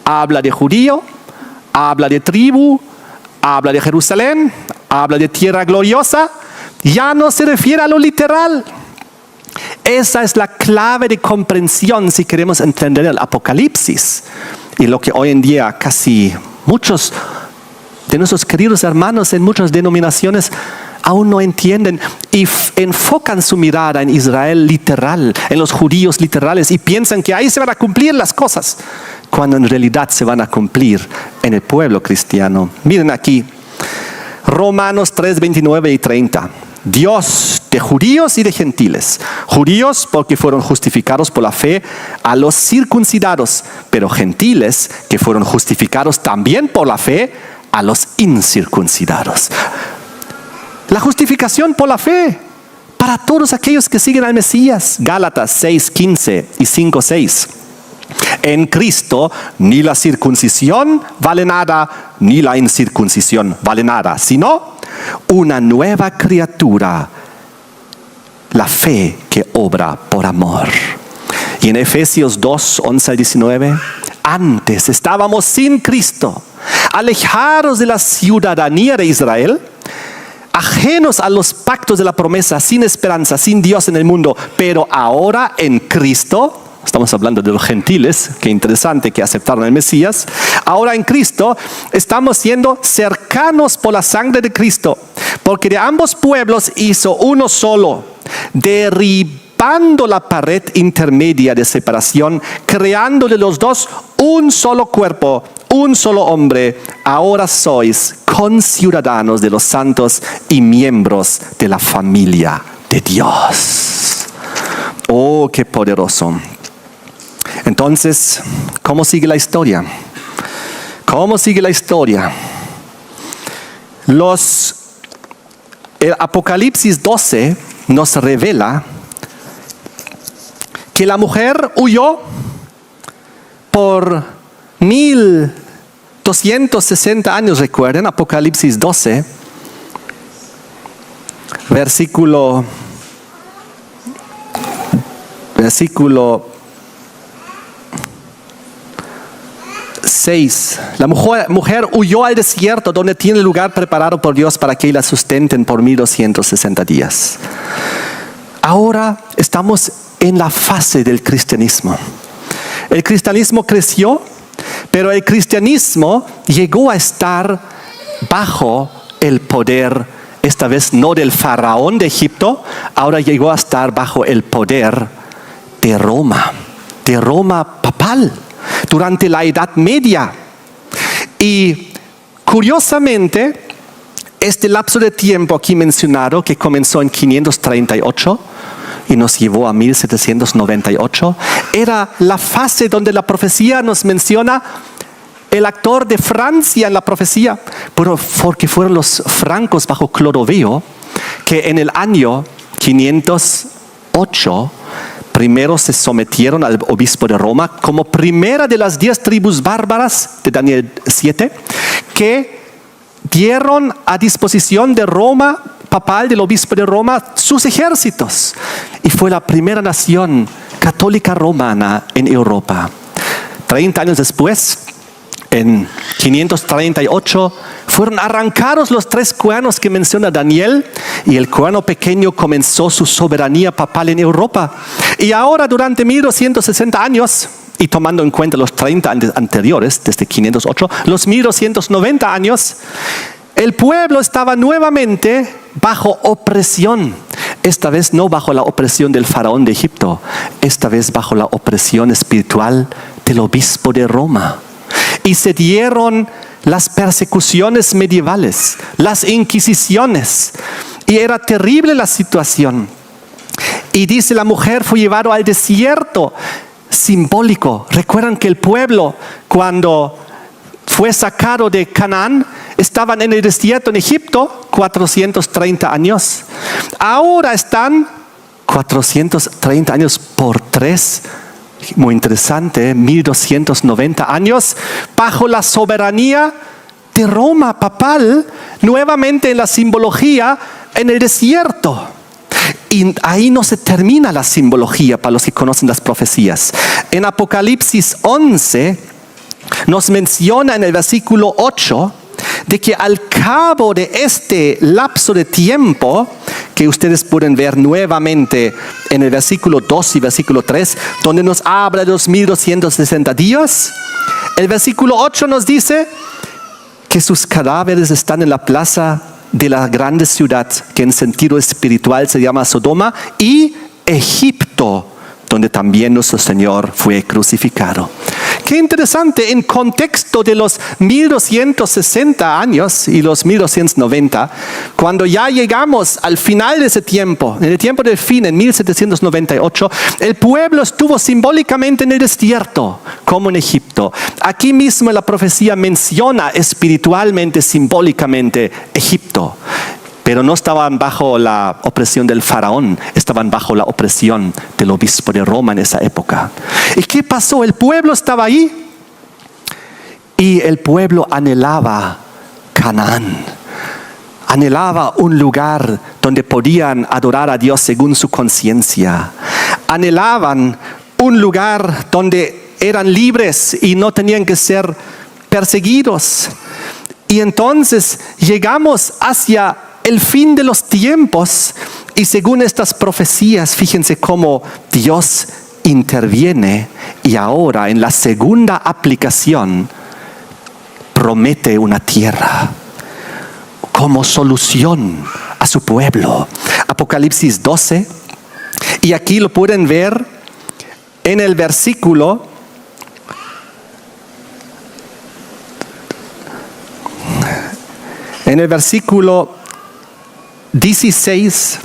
habla de judío, habla de tribu, habla de Jerusalén, habla de tierra gloriosa, ya no se refiere a lo literal. Esa es la clave de comprensión si queremos entender el Apocalipsis. Y lo que hoy en día casi muchos de nuestros queridos hermanos en muchas denominaciones aún no entienden y enfocan su mirada en Israel literal, en los judíos literales, y piensan que ahí se van a cumplir las cosas, cuando en realidad se van a cumplir en el pueblo cristiano. Miren aquí, Romanos 3, 29 y 30. Dios de judíos y de gentiles. Judíos porque fueron justificados por la fe a los circuncidados, pero gentiles que fueron justificados también por la fe a los incircuncidados. La justificación por la fe para todos aquellos que siguen al Mesías. Gálatas 6, 15 y 5, 6. En Cristo ni la circuncisión vale nada, ni la incircuncisión vale nada, sino una nueva criatura, la fe que obra por amor. Y en Efesios 2, 11 al 19, antes estábamos sin Cristo, alejados de la ciudadanía de Israel, ajenos a los pactos de la promesa, sin esperanza, sin Dios en el mundo, pero ahora en Cristo. Estamos hablando de los gentiles, qué interesante que aceptaron el Mesías. Ahora en Cristo estamos siendo cercanos por la sangre de Cristo, porque de ambos pueblos hizo uno solo, derribando la pared intermedia de separación, creando de los dos un solo cuerpo, un solo hombre. Ahora sois conciudadanos de los santos y miembros de la familia de Dios. Oh, qué poderoso. Entonces, ¿cómo sigue la historia? ¿Cómo sigue la historia? El Apocalipsis 12 nos revela que la mujer huyó por 1260 años, recuerden, Apocalipsis 12, versículo 6. La mujer huyó al desierto, donde tiene lugar preparado por Dios para que la sustenten por 1260 días. Ahora estamos en la fase del cristianismo. El cristianismo creció, pero el cristianismo llegó a estar bajo el poder, esta vez no del faraón de Egipto, ahora llegó a estar bajo el poder de Roma papal, durante la Edad Media. Y curiosamente, este lapso de tiempo aquí mencionado, que comenzó en 538 y nos llevó a 1798, era la fase donde la profecía nos menciona el actor de Francia en la profecía, pero porque fueron los francos bajo Clodoveo que en el año 508 primero se sometieron al obispo de Roma como primera de las 10 tribus bárbaras de Daniel 7, que dieron a disposición de Roma papal, del obispo de Roma, sus ejércitos. Y fue la primera nación católica romana en Europa. 30 años después, en 538, fueron arrancados los 3 cuernos que menciona Daniel, y el cuerno pequeño comenzó su soberanía papal en Europa. Y ahora, durante 1260 años, y tomando en cuenta los 30 anteriores, desde 508, los 1290 años, el pueblo estaba nuevamente bajo opresión. Esta vez no bajo la opresión del faraón de Egipto, esta vez bajo la opresión espiritual del obispo de Roma. Y se dieron las persecuciones medievales, las inquisiciones, y era terrible la situación. Y dice, la mujer fue llevada al desierto, simbólico. Recuerdan que el pueblo, cuando fue sacado de Canaán, estaban en el desierto en Egipto 430 años. Ahora están 430 años por 3, muy interesante, 1290 años, bajo la soberanía de Roma papal, nuevamente en la simbología en el desierto. Y ahí no se termina la simbología para los que conocen las profecías. En Apocalipsis 11 nos menciona en el versículo 8 de que al cabo de este lapso de tiempo, que ustedes pueden ver nuevamente en el versículo 2 y versículo 3, donde nos habla de los 1260 días, el versículo 8 nos dice que sus cadáveres están en la plaza de la grande ciudad, que en sentido espiritual se llama Sodoma, y Egipto, donde también nuestro Señor fue crucificado. Qué interesante, en contexto de los 1260 años y los 1290, cuando ya llegamos al final de ese tiempo, en el tiempo del fin, en 1798, el pueblo estuvo simbólicamente en el desierto, como en Egipto. Aquí mismo la profecía menciona espiritualmente, simbólicamente, Egipto. Pero no estaban bajo la opresión del faraón, estaban bajo la opresión del obispo de Roma en esa época. ¿Y qué pasó? El pueblo estaba ahí y el pueblo anhelaba Canaán. Anhelaba un lugar donde podían adorar a Dios según su conciencia. Anhelaban un lugar donde eran libres y no tenían que ser perseguidos. Y entonces llegamos hacia el fin de los tiempos y según estas profecías, fíjense cómo Dios interviene y ahora en la segunda aplicación promete una tierra como solución a su pueblo. Apocalipsis 12, y aquí lo pueden ver en el versículo 16,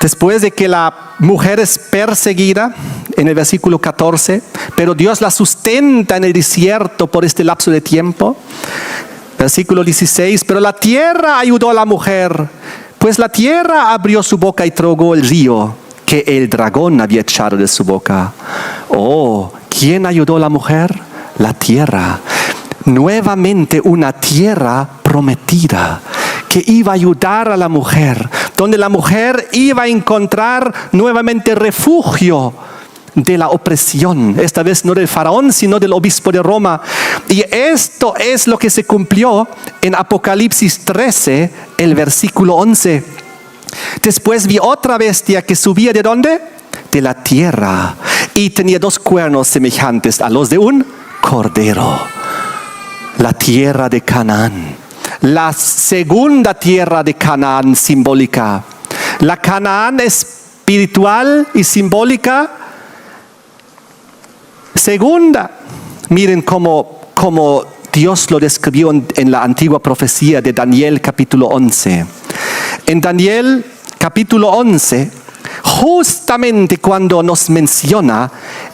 después de que la mujer es perseguida, en el versículo 14, pero Dios la sustenta en el desierto por este lapso de tiempo. Versículo 16, pero la tierra ayudó a la mujer, pues la tierra abrió su boca y tragó el río que el dragón había echado de su boca. Oh, ¿quién ayudó a la mujer? La tierra. Nuevamente una tierra prometida que iba a ayudar a la mujer, donde la mujer iba a encontrar nuevamente refugio de la opresión, esta vez no del faraón, sino del obispo de Roma. Y esto es lo que se cumplió en Apocalipsis 13, el versículo 11. Después vi otra bestia que subía ¿de dónde? De la tierra, y tenía 2 cuernos semejantes a los de un cordero. La tierra de Canaán, la segunda tierra de Canaán simbólica. La Canaán espiritual y simbólica segunda. Miren cómo Dios lo describió en la antigua profecía de Daniel capítulo 11. En Daniel capítulo 11, justamente cuando nos menciona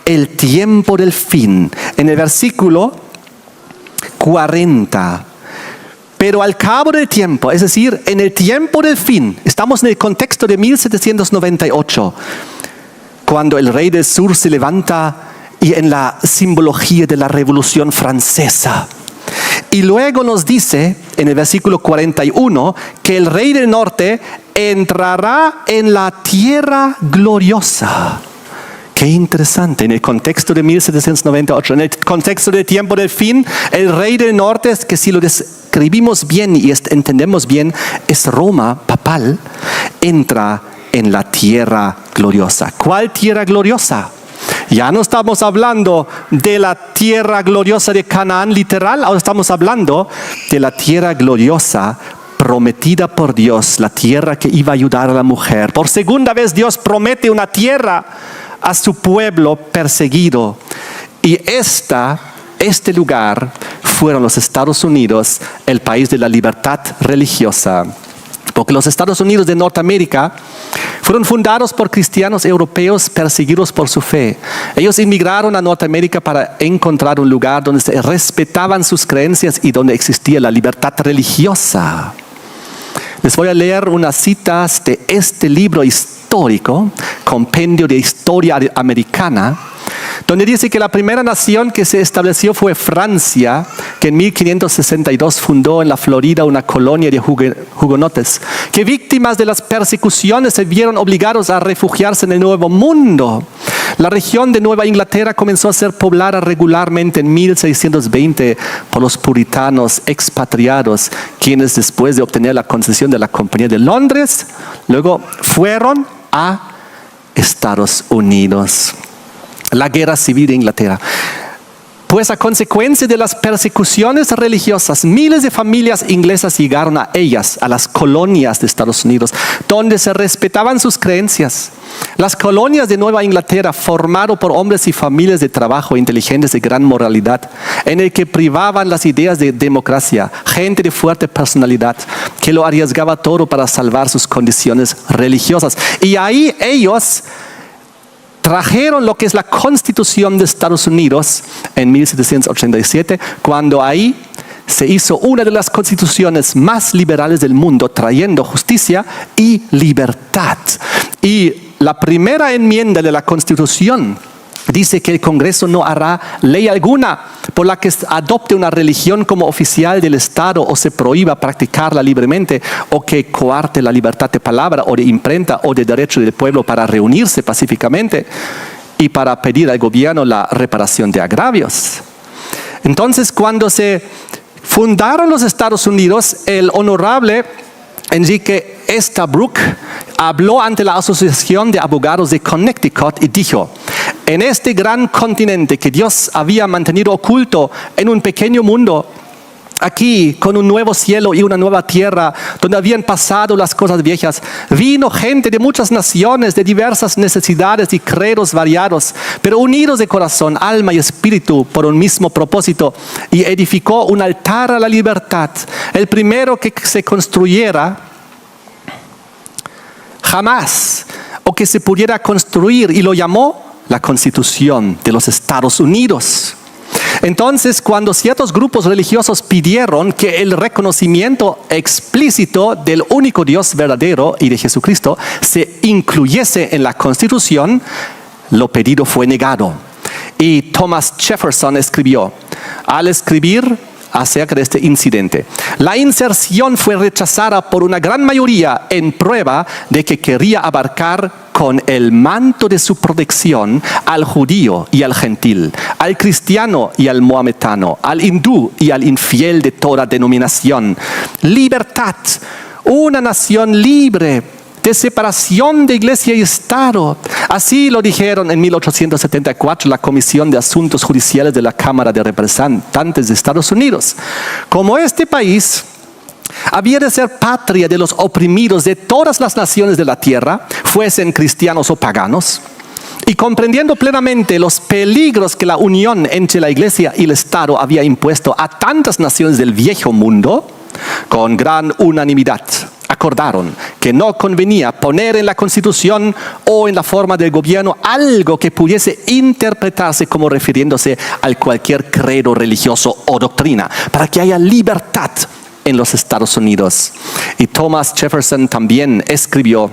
el tiempo del fin, en el versículo 40. Pero al cabo del tiempo, es decir, en el tiempo del fin, estamos en el contexto de 1798, cuando el rey del sur se levanta y en la simbología de la Revolución Francesa. Y luego nos dice en el versículo 41 que el rey del norte entrará en la tierra gloriosa. Qué interesante, en el contexto de 1798, en el contexto del tiempo del fin, el rey del norte, que si lo describimos bien y entendemos bien, es Roma papal, entra en la tierra gloriosa. ¿Cuál tierra gloriosa? Ya no estamos hablando de la tierra gloriosa de Canaán literal, ahora estamos hablando de la tierra gloriosa prometida por Dios, la tierra que iba a ayudar a la mujer. Por segunda vez Dios promete una tierra a su pueblo perseguido, y este lugar fueron los Estados Unidos, el país de la libertad religiosa, porque los Estados Unidos de Norteamérica fueron fundados por cristianos europeos perseguidos por su fe. Ellos inmigraron a Norteamérica para encontrar un lugar donde se respetaban sus creencias y donde existía la libertad religiosa. Les voy a leer unas citas de este libro histórico, Compendio de Historia Americana, donde dice que la primera nación que se estableció fue Francia, que en 1562 fundó en la Florida una colonia de hugonotes, que víctimas de las persecuciones se vieron obligados a refugiarse en el Nuevo Mundo. La región de Nueva Inglaterra comenzó a ser poblada regularmente en 1620 por los puritanos expatriados, quienes después de obtener la concesión de la Compañía de Londres, luego fueron a Estados Unidos. La guerra civil de Inglaterra. Pues a consecuencia de las persecuciones religiosas, miles de familias inglesas llegaron a ellas, a las colonias de Estados Unidos, donde se respetaban sus creencias. Las colonias de Nueva Inglaterra, formado por hombres y familias de trabajo inteligentes de gran moralidad, en el que privaban las ideas de democracia, gente de fuerte personalidad, que lo arriesgaba todo para salvar sus condiciones religiosas. Y ahí ellos trajeron lo que es la Constitución de Estados Unidos en 1787, cuando ahí se hizo una de las constituciones más liberales del mundo, trayendo justicia y libertad. Y la primera enmienda de la Constitución dice que el Congreso no hará ley alguna por la que adopte una religión como oficial del Estado o se prohíba practicarla libremente o que coarte la libertad de palabra o de imprenta o de derecho del pueblo para reunirse pacíficamente y para pedir al gobierno la reparación de agravios. Entonces, cuando se fundaron los Estados Unidos, el honorable Enrique Estabrook habló ante la Asociación de Abogados de Connecticut y dijo: en este gran continente que Dios había mantenido oculto en un pequeño mundo, aquí con un nuevo cielo y una nueva tierra donde habían pasado las cosas viejas, vino gente de muchas naciones, de diversas necesidades y credos variados, pero unidos de corazón, alma y espíritu por un mismo propósito, y edificó un altar a la libertad, el primero que se construyera jamás o que se pudiera construir, y lo llamó la Constitución de los Estados Unidos. Entonces, cuando ciertos grupos religiosos pidieron que el reconocimiento explícito del único Dios verdadero y de Jesucristo se incluyese en la Constitución, lo pedido fue negado. Y Thomas Jefferson escribió, al escribir acerca de este incidente: la inserción fue rechazada por una gran mayoría en prueba de que quería abarcar con el manto de su protección al judío y al gentil, al cristiano y al maometano, al hindú y al infiel de toda denominación. Libertad, una nación libre, de separación de iglesia y Estado. Así lo dijeron en 1874 la Comisión de Asuntos Judiciales de la Cámara de Representantes de Estados Unidos. Como este país había de ser patria de los oprimidos de todas las naciones de la tierra, fuesen cristianos o paganos, y comprendiendo plenamente los peligros que la unión entre la iglesia y el Estado había impuesto a tantas naciones del viejo mundo, con gran unanimidad acordaron que no convenía poner en la Constitución o en la forma del gobierno algo que pudiese interpretarse como refiriéndose a cualquier credo religioso o doctrina, para que haya libertad en los Estados Unidos. Y Thomas Jefferson también escribió,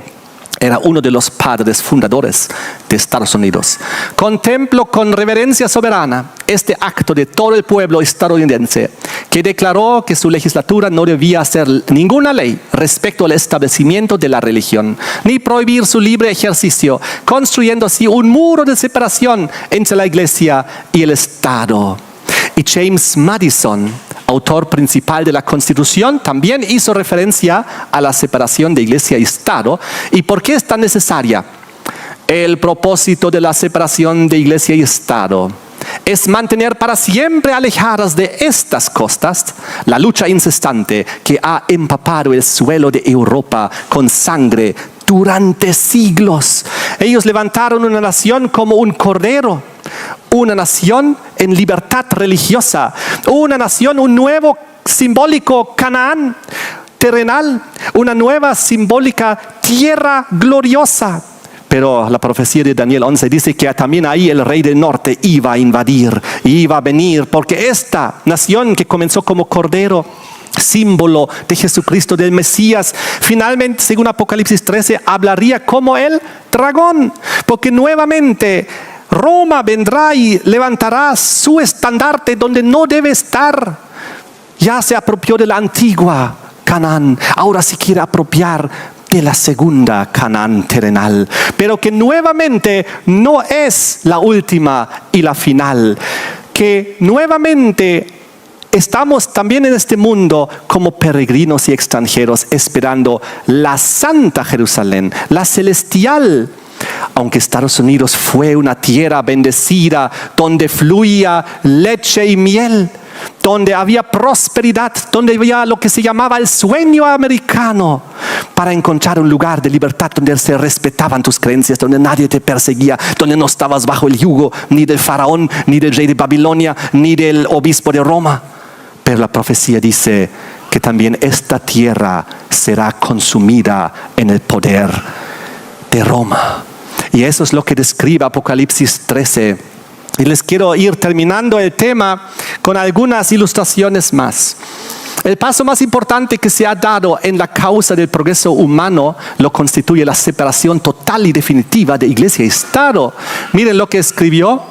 era uno de los padres fundadores de Estados Unidos: contemplo con reverencia soberana este acto de todo el pueblo estadounidense, que declaró que su legislatura no debía hacer ninguna ley respecto al establecimiento de la religión, ni prohibir su libre ejercicio, construyendo así un muro de separación entre la iglesia y el Estado. Y James Madison, autor principal de la Constitución, también hizo referencia a la separación de iglesia y Estado. ¿Y por qué es tan necesaria? El propósito de la separación de iglesia y Estado es mantener para siempre alejadas de estas costas la lucha incesante que ha empapado el suelo de Europa con sangre durante siglos. Ellos levantaron una nación como un cordero, una nación en libertad religiosa, una nación, un nuevo simbólico Canaán terrenal, una nueva simbólica tierra gloriosa. Pero la profecía de Daniel 11 dice que también ahí el rey del norte iba a invadir, iba a venir, porque esta nación que comenzó como cordero símbolo de Jesucristo, del Mesías, finalmente, según Apocalipsis 13, hablaría como el dragón, porque nuevamente Roma vendrá y levantará su estandarte donde no debe estar. Ya se apropió de la antigua Canaán, ahora se quiere apropiar de la segunda Canaán terrenal, pero que nuevamente no es la última y la final, que nuevamente estamos también en este mundo como peregrinos y extranjeros esperando la Santa Jerusalén, la celestial. Aunque Estados Unidos fue una tierra bendecida donde fluía leche y miel, donde había prosperidad, donde había lo que se llamaba el sueño americano, para encontrar un lugar de libertad donde se respetaban tus creencias, donde nadie te perseguía, donde no estabas bajo el yugo ni del faraón, ni del rey de Babilonia, ni del obispo de Roma. Pero la profecía dice que también esta tierra será consumida en el poder de Roma. Y eso es lo que describe Apocalipsis 13. Y les quiero ir terminando el tema con algunas ilustraciones más. El paso más importante que se ha dado en la causa del progreso humano lo constituye la separación total y definitiva de iglesia y Estado. Miren lo que escribió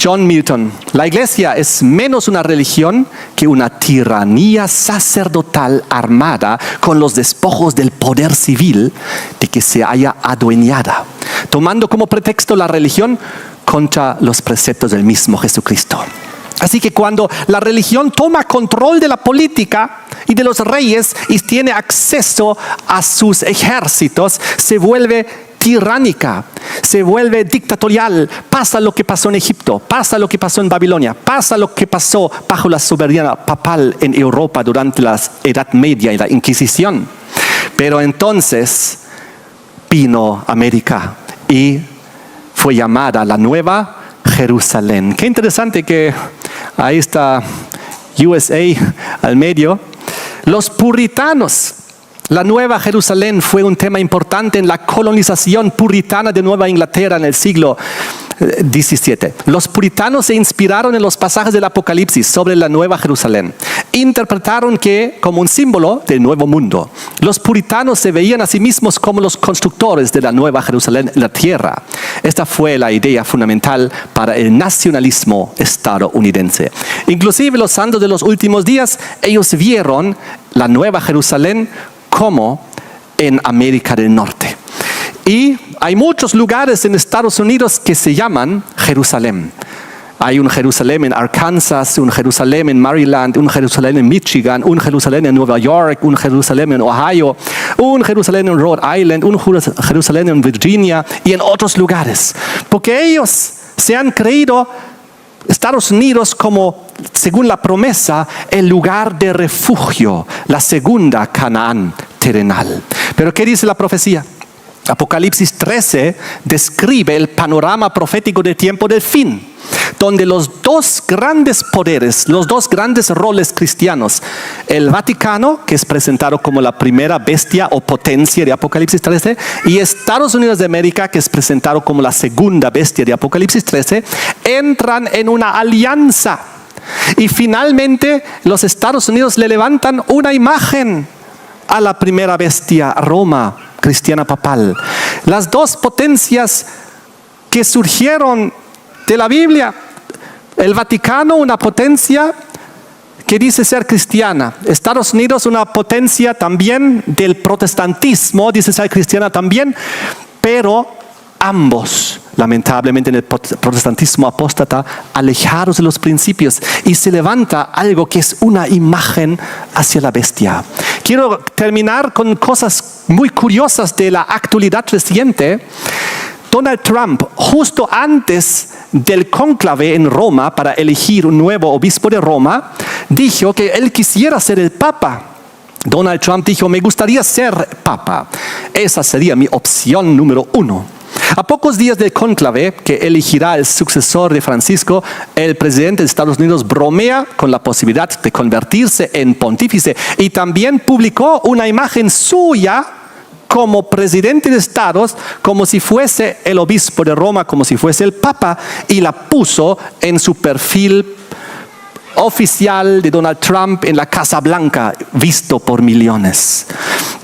John Milton: la iglesia es menos una religión que una tiranía sacerdotal armada con los despojos del poder civil de que se haya adueñada, tomando como pretexto la religión contra los preceptos del mismo Jesucristo. Así que cuando la religión toma control de la política y de los reyes y tiene acceso a sus ejércitos, se vuelve tiránica, se vuelve dictatorial. Pasa lo que pasó en Egipto, pasa lo que pasó en Babilonia, pasa lo que pasó bajo la soberanía papal en Europa durante la Edad Media y la Inquisición. Pero entonces vino América y fue llamada la Nueva Jerusalén. Qué interesante que ahí está USA al medio. Los puritanos. La Nueva Jerusalén fue un tema importante en la colonización puritana de Nueva Inglaterra en el siglo XVII. Los puritanos se inspiraron en los pasajes del Apocalipsis sobre la Nueva Jerusalén. Interpretaron que como un símbolo del nuevo mundo. Los puritanos se veían a sí mismos como los constructores de la Nueva Jerusalén en la tierra. Esta fue la idea fundamental para el nacionalismo estadounidense. Inclusive los santos de los últimos días, ellos vieron la Nueva Jerusalén como en América del Norte. Y hay muchos lugares en Estados Unidos que se llaman Jerusalén. Hay un Jerusalén en Arkansas, un Jerusalén en Maryland, un Jerusalén en Michigan, un Jerusalén en Nueva York, un Jerusalén en Ohio, un Jerusalén en Rhode Island, un Jerusalén en Virginia y en otros lugares. Porque ellos se han creído Estados Unidos como, según la promesa, el lugar de refugio, la segunda Canaán terrenal. Pero ¿qué dice la profecía? Apocalipsis 13 describe el panorama profético del tiempo del fin, donde los dos grandes poderes, los dos grandes roles cristianos, el Vaticano, que es presentado como la primera bestia o potencia de Apocalipsis 13, y Estados Unidos de América, que es presentado como la segunda bestia de Apocalipsis 13, entran en una alianza. Y finalmente los Estados Unidos le levantan una imagen a la primera bestia, Roma cristiana papal. Las dos potencias que surgieron de la Biblia, el Vaticano, una potencia que dice ser cristiana, Estados Unidos, una potencia también del protestantismo, dice ser cristiana también, pero ambos, lamentablemente en el protestantismo apóstata, alejados de los principios, y se levanta algo que es una imagen hacia la bestia. Quiero terminar con cosas muy curiosas de la actualidad reciente. Donald Trump, justo antes del cónclave en Roma para elegir un nuevo obispo de Roma, dijo que él quisiera ser el papa. Donald Trump dijo: me gustaría ser papa. Esa sería mi opción número 1. A pocos días del cónclave que elegirá el sucesor de Francisco, el presidente de Estados Unidos bromea con la posibilidad de convertirse en pontífice y también publicó una imagen suya como presidente de Estados, como si fuese el obispo de Roma, como si fuese el papa, y la puso en su perfil oficial de Donald Trump en la Casa Blanca, visto por millones.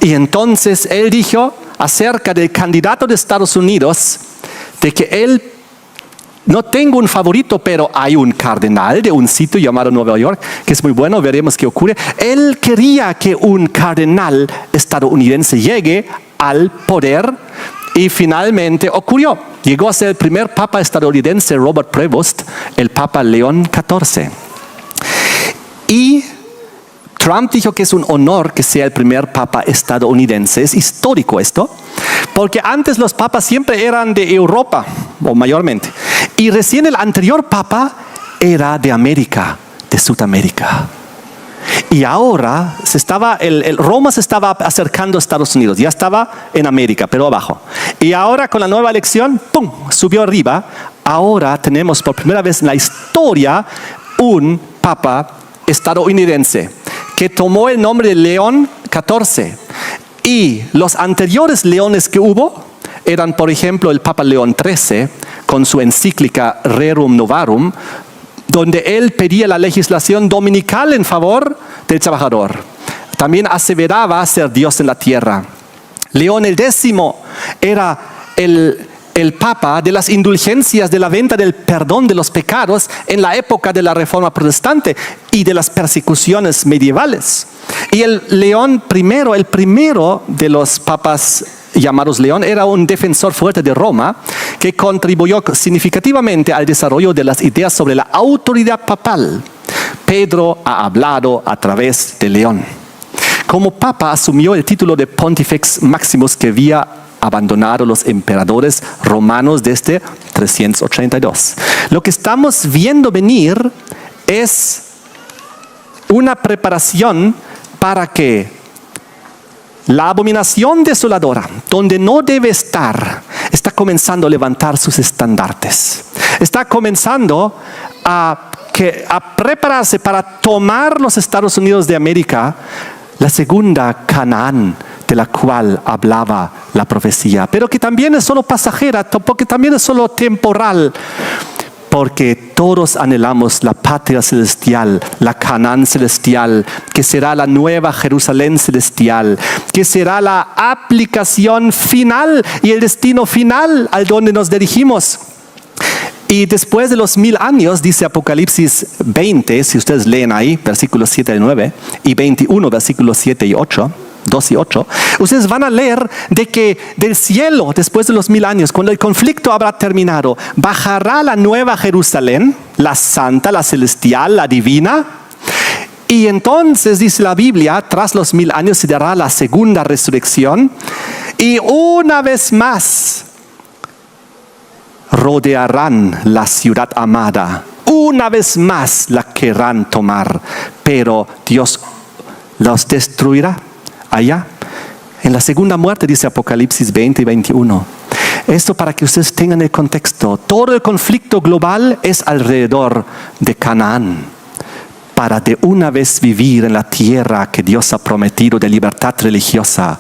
Y entonces él dijo acerca del candidato de Estados Unidos, de que él no tengo un favorito, pero hay un cardenal de un sitio llamado Nueva York, que es muy bueno, veremos qué ocurre. Él quería que un cardenal estadounidense llegue al poder y finalmente ocurrió. Llegó a ser el primer papa estadounidense, Robert Prevost, el Papa León XIV. Y Trump dijo que es un honor que sea el primer papa estadounidense. Es histórico esto, porque antes los papas siempre eran de Europa, o mayormente. Y recién el anterior papa era de América, de Sudamérica. Y ahora Roma se estaba acercando a Estados Unidos, ya estaba en América, pero abajo. Y ahora con la nueva elección, ¡pum!, subió arriba. Ahora tenemos por primera vez en la historia un papa estadounidense que tomó el nombre de León XIV. Y los anteriores leones que hubo eran, por ejemplo, el Papa León XIII, con su encíclica Rerum Novarum, donde él pedía la legislación dominical en favor del trabajador. También aseveraba ser Dios en la tierra. León X era el papa de las indulgencias, de la venta del perdón de los pecados en la época de la Reforma Protestante y de las persecuciones medievales. Y el León I, el primero de los papas llamados León, era un defensor fuerte de Roma que contribuyó significativamente al desarrollo de las ideas sobre la autoridad papal. Pedro ha hablado a través de León. Como papa asumió el título de Pontifex Maximus que había abandonado los emperadores romanos desde 382. Lo que estamos viendo venir es una preparación para que la abominación desoladora, donde no debe estar, está comenzando a levantar sus estandartes. Está comenzando a prepararse para tomar los Estados Unidos de América, la segunda Canaán, de la cual hablaba la profecía, pero que también es solo pasajera, porque también es solo temporal, porque todos anhelamos la patria celestial, la Canaán celestial, que será la nueva Jerusalén celestial, que será la aplicación final y el destino final al donde nos dirigimos. Y después de los 1000 años, dice Apocalipsis 20, si ustedes leen ahí, versículos 7 y 9, y 21, versículos 7 y 8, 2 y 8, ustedes van a leer de que del cielo, después de los 1000 años, cuando el conflicto habrá terminado, bajará la nueva Jerusalén, la santa, la celestial, la divina. Y entonces, dice la Biblia, tras los 1000 años se dará la segunda resurrección. Y una vez más rodearán la ciudad amada. Una vez más la querrán tomar, pero Dios los destruirá allá. En la segunda muerte, dice Apocalipsis 20 y 21. Esto para que ustedes tengan el contexto. Todo el conflicto global es alrededor de Canaán, para de una vez vivir en la tierra que Dios ha prometido de libertad religiosa,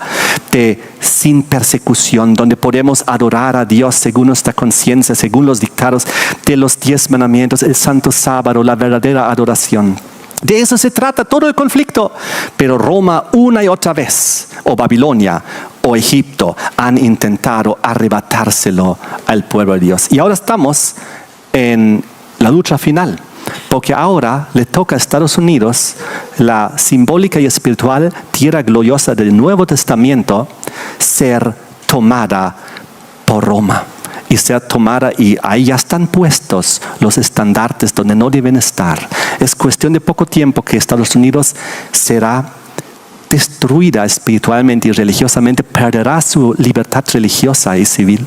de sin persecución, donde podemos adorar a Dios según nuestra conciencia, según los dictados de los 10 mandamientos, el santo sábado, la verdadera adoración. De eso se trata todo el conflicto. Pero Roma una y otra vez, o Babilonia, o Egipto, han intentado arrebatárselo al pueblo de Dios. Y ahora estamos en la lucha final, porque ahora le toca a Estados Unidos la simbólica y espiritual tierra gloriosa del Nuevo Testamento ser tomada por Roma. Y ser tomada, y ahí ya están puestos los estandartes donde no deben estar. Es cuestión de poco tiempo que Estados Unidos será destruida espiritualmente y religiosamente, perderá su libertad religiosa y civil.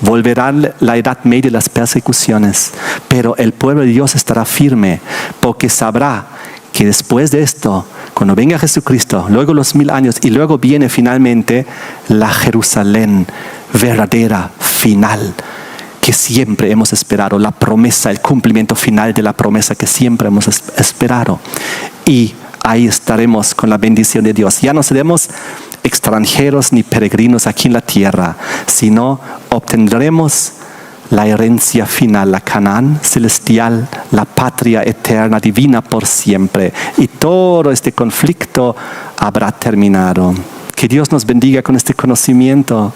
Volverá la Edad Media y las persecuciones, pero el pueblo de Dios estará firme, porque sabrá que después de esto, cuando venga Jesucristo, luego los 1000 años, y luego viene finalmente la Jerusalén verdadera, final, que siempre hemos esperado, la promesa, el cumplimiento final de la promesa que siempre hemos esperado. Y ahí estaremos con la bendición de Dios. Ya no seremos extranjeros ni peregrinos aquí en la tierra, sino obtendremos la herencia final, la Canaán celestial, la patria eterna, divina por siempre. Y todo este conflicto habrá terminado. Que Dios nos bendiga con este conocimiento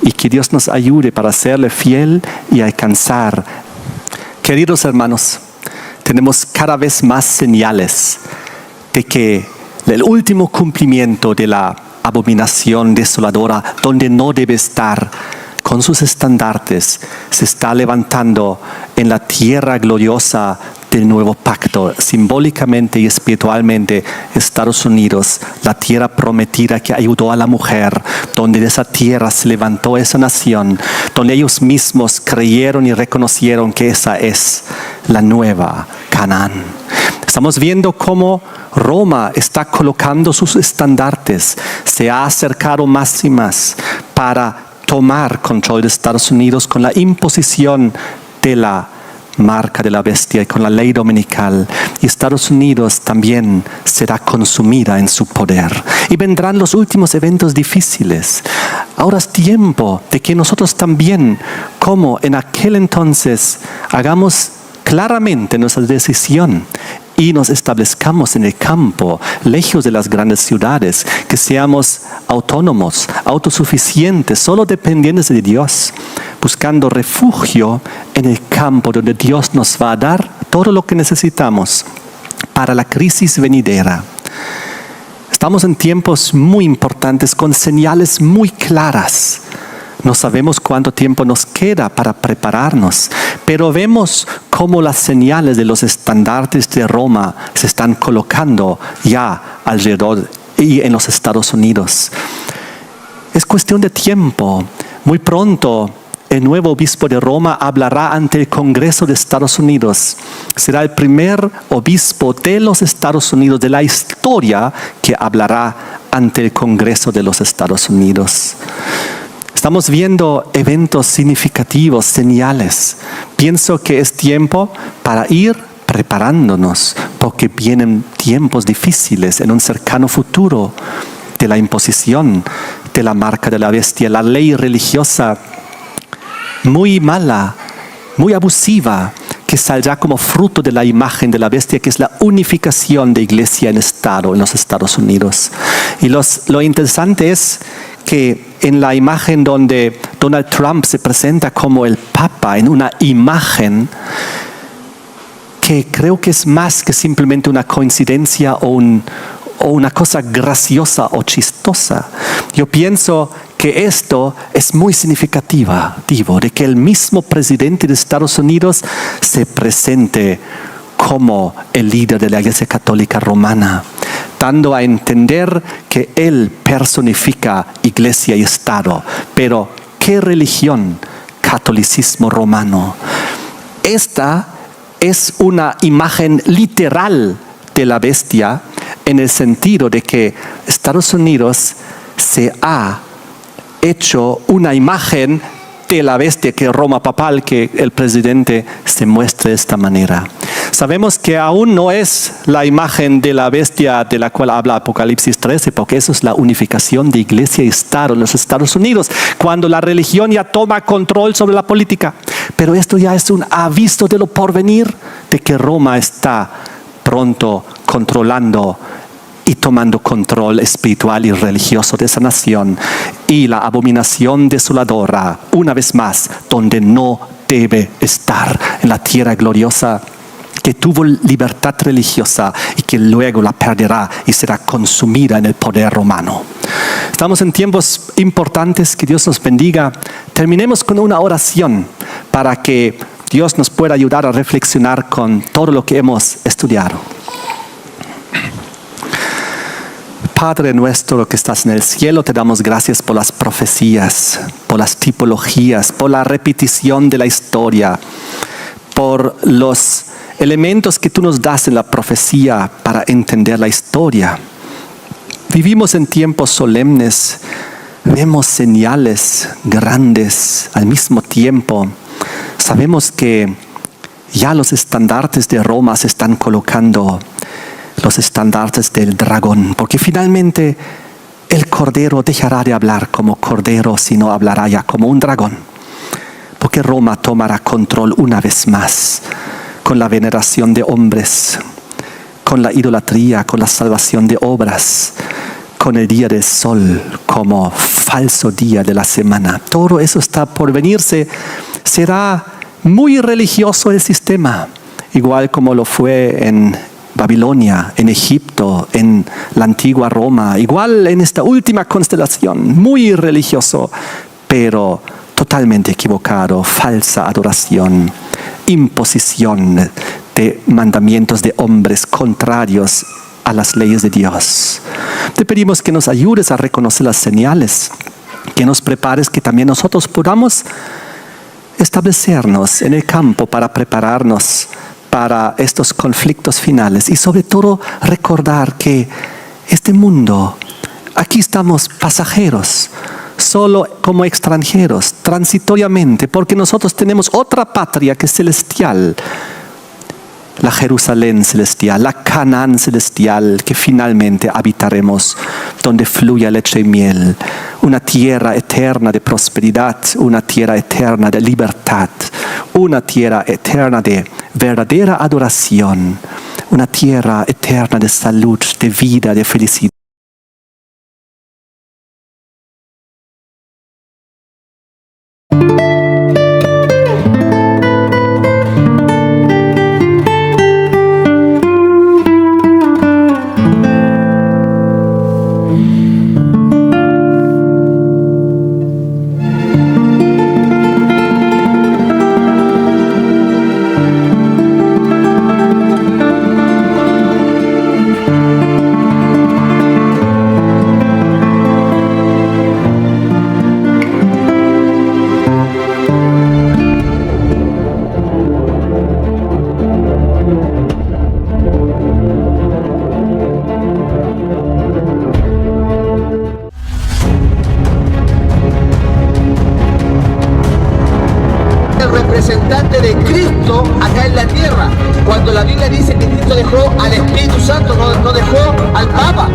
y que Dios nos ayude para serle fiel y alcanzar. Queridos hermanos, tenemos cada vez más señales de que el último cumplimiento de la abominación desoladora, donde no debe estar, con sus estandartes, se está levantando en la tierra gloriosa del nuevo pacto, simbólicamente y espiritualmente. Estados Unidos, la tierra prometida que ayudó a la mujer, donde de esa tierra se levantó esa nación, donde ellos mismos creyeron y reconocieron que esa es la nueva Canaán. Estamos viendo cómo Roma está colocando sus estandartes, se ha acercado más y más para tomar control de Estados Unidos con la imposición de la marca de la bestia y con la ley dominical. Y Estados Unidos también será consumida en su poder. Y vendrán los últimos eventos difíciles. Ahora es tiempo de que nosotros también, como en aquel entonces, hagamos claramente nuestra decisión y nos establezcamos en el campo, lejos de las grandes ciudades, que seamos autónomos, autosuficientes, solo dependientes de Dios, buscando refugio en el campo donde Dios nos va a dar todo lo que necesitamos para la crisis venidera. Estamos en tiempos muy importantes con señales muy claras. No sabemos cuánto tiempo nos queda para prepararnos, pero vemos cómo las señales de los estandartes de Roma se están colocando ya alrededor y en los Estados Unidos. Es cuestión de tiempo. Muy pronto el nuevo obispo de Roma hablará ante el Congreso de Estados Unidos. Será el primer obispo de los Estados Unidos de la historia que hablará ante el Congreso de los Estados Unidos. Estamos viendo eventos significativos, señales. Pienso que es tiempo para ir preparándonos, porque vienen tiempos difíciles en un cercano futuro de la imposición de la marca de la bestia, la ley religiosa muy mala, muy abusiva, que saldrá como fruto de la imagen de la bestia, que es la unificación de iglesia en Estado en los Estados Unidos. Y lo interesante es que en la imagen donde Donald Trump se presenta como el Papa, en una imagen que creo que es más que simplemente una coincidencia o una cosa graciosa o chistosa. Yo pienso que esto es muy significativo de que el mismo presidente de Estados Unidos se presente como el líder de la Iglesia Católica Romana, dando a entender que él personifica Iglesia y Estado. Pero, ¿qué religión? Catolicismo romano. Esta es una imagen literal de la bestia, en el sentido de que Estados Unidos se ha hecho una imagen de la bestia, que Roma papal, que el presidente se muestre de esta manera. Sabemos que aún no es la imagen de la bestia de la cual habla Apocalipsis 13, porque eso es la unificación de iglesia y Estado en los Estados Unidos, cuando la religión ya toma control sobre la política. Pero esto ya es un aviso de lo porvenir, de que Roma está pronto controlando y tomando control espiritual y religioso de esa nación. Y la abominación desoladora, una vez más, donde no debe estar, en la tierra gloriosa, que tuvo libertad religiosa y que luego la perderá y será consumida en el poder romano. Estamos en tiempos importantes, que Dios nos bendiga. Terminemos con una oración para que Dios nos pueda ayudar a reflexionar con todo lo que hemos estudiado. Padre nuestro que estás en el cielo, te damos gracias por las profecías, por las tipologías, por la repetición de la historia, por los elementos que tú nos das en la profecía para entender la historia. Vivimos en tiempos solemnes, vemos señales grandes al mismo tiempo. Sabemos que ya los estandartes de Roma se están colocando, los estandartes del dragón, porque finalmente el cordero dejará de hablar como cordero, sino hablará ya como un dragón. porque Roma tomará control una vez más con la veneración de hombres, con la idolatría, con la salvación de obras, con el día del sol como falso día de la semana. Todo eso está por venirse. Será muy religioso el sistema, igual como lo fue en Babilonia, en Egipto, en la antigua Roma, igual en esta última constelación, muy religioso, pero totalmente equivocado, falsa adoración, imposición de mandamientos de hombres contrarios a las leyes de Dios. Te pedimos que nos ayudes a reconocer las señales, que nos prepares que también nosotros podamos establecernos en el campo para prepararnos para estos conflictos finales y sobre todo recordar que este mundo, aquí estamos pasajeros, solo como extranjeros, transitoriamente, porque nosotros tenemos otra patria que es celestial, la Jerusalén celestial, la Canaán celestial, que finalmente habitaremos, donde fluya leche y miel, una tierra eterna de prosperidad, una tierra eterna de libertad, una tierra eterna de verdadera adoración, una tierra eterna de salud, de vida, de felicidad. Representante de Cristo acá en la tierra, cuando la Biblia dice que Cristo dejó al Espíritu Santo, no dejó al Papa.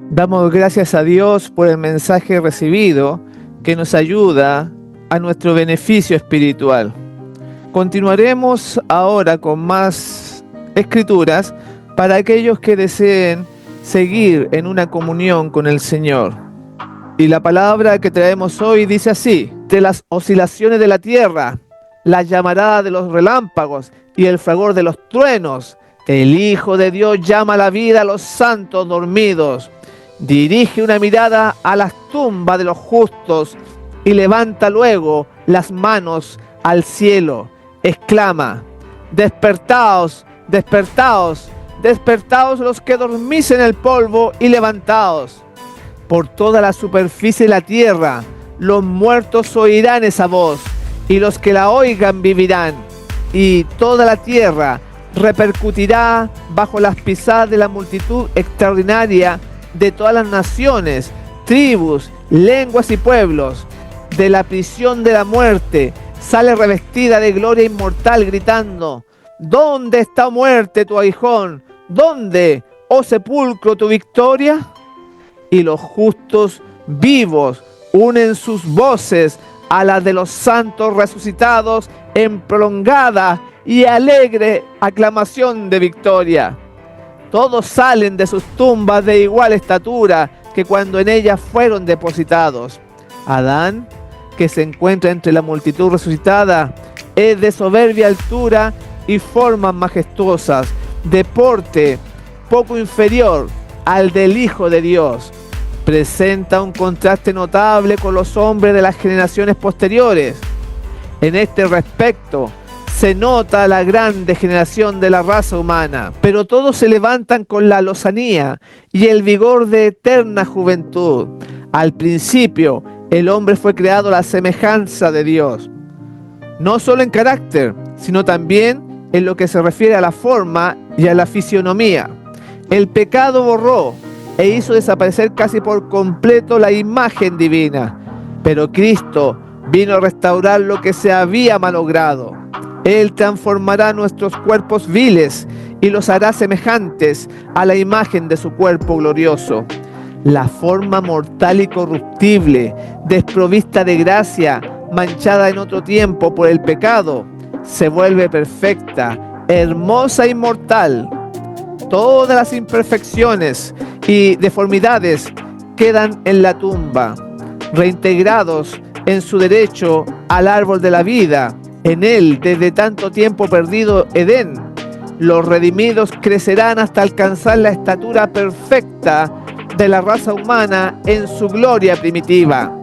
Damos gracias a Dios por el mensaje recibido que nos ayuda a nuestro beneficio espiritual. Continuaremos ahora con más escrituras para aquellos que deseen seguir en una comunión con el Señor. Y la palabra que traemos hoy dice así: de las oscilaciones de la tierra, la llamarada de los relámpagos y el fragor de los truenos, el Hijo de Dios llama a la vida a los santos dormidos. Dirige una mirada a las tumbas de los justos y levanta luego las manos al cielo. Exclama: despertaos, despertaos, despertaos los que dormís en el polvo y levantaos. Por toda la superficie de la tierra los muertos oirán esa voz, y los que la oigan vivirán, y toda la tierra repercutirá bajo las pisadas de la multitud extraordinaria de todas las naciones, tribus, lenguas y pueblos. De la prisión de la muerte sale revestida de gloria inmortal, gritando: ¿dónde está, muerte, tu aguijón? ¿Dónde, oh sepulcro, tu victoria? Y los justos vivos unen sus voces a las de los santos resucitados en prolongada y alegre aclamación de victoria. Todos salen de sus tumbas de igual estatura que cuando en ellas fueron depositados. Adán, que se encuentra entre la multitud resucitada, es de soberbia altura y formas majestuosas, de porte poco inferior al del Hijo de Dios. Presenta un contraste notable con los hombres de las generaciones posteriores. En este respecto, se nota la gran degeneración de la raza humana, pero todos se levantan con la lozanía y el vigor de eterna juventud. Al principio, el hombre fue creado a la semejanza de Dios, no solo en carácter, sino también en lo que se refiere a la forma y a la fisionomía. El pecado borró e hizo desaparecer casi por completo la imagen divina. Pero Cristo vino a restaurar lo que se había malogrado. Él transformará nuestros cuerpos viles y los hará semejantes a la imagen de su cuerpo glorioso. La forma mortal y corruptible, desprovista de gracia, manchada en otro tiempo por el pecado, se vuelve perfecta, hermosa e inmortal. Todas las imperfecciones y deformidades quedan en la tumba, reintegrados en su derecho al árbol de la vida, en él desde tanto tiempo perdido Edén. Los redimidos crecerán hasta alcanzar la estatura perfecta de la raza humana en su gloria primitiva.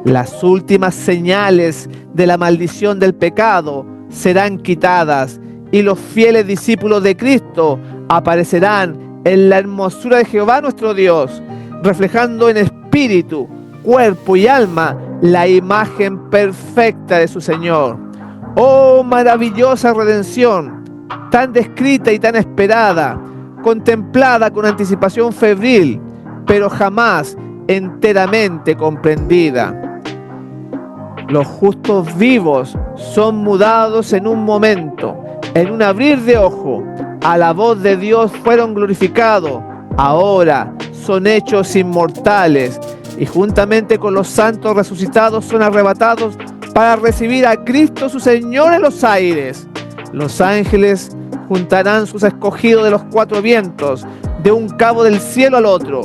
Las últimas señales de la maldición del pecado serán quitadas y los fieles discípulos de Cristo aparecerán en la hermosura de Jehová nuestro Dios, reflejando en espíritu, cuerpo y alma la imagen perfecta de su Señor. ¡Oh, maravillosa redención! Tan descrita y tan esperada, contemplada con anticipación febril, pero jamás enteramente comprendida. Los justos vivos son mudados en un momento, en un abrir de ojo. A la voz de Dios fueron glorificados, ahora son hechos inmortales y juntamente con los santos resucitados son arrebatados para recibir a Cristo su Señor en los aires. Los ángeles juntarán sus escogidos de los cuatro vientos, de un cabo del cielo al otro.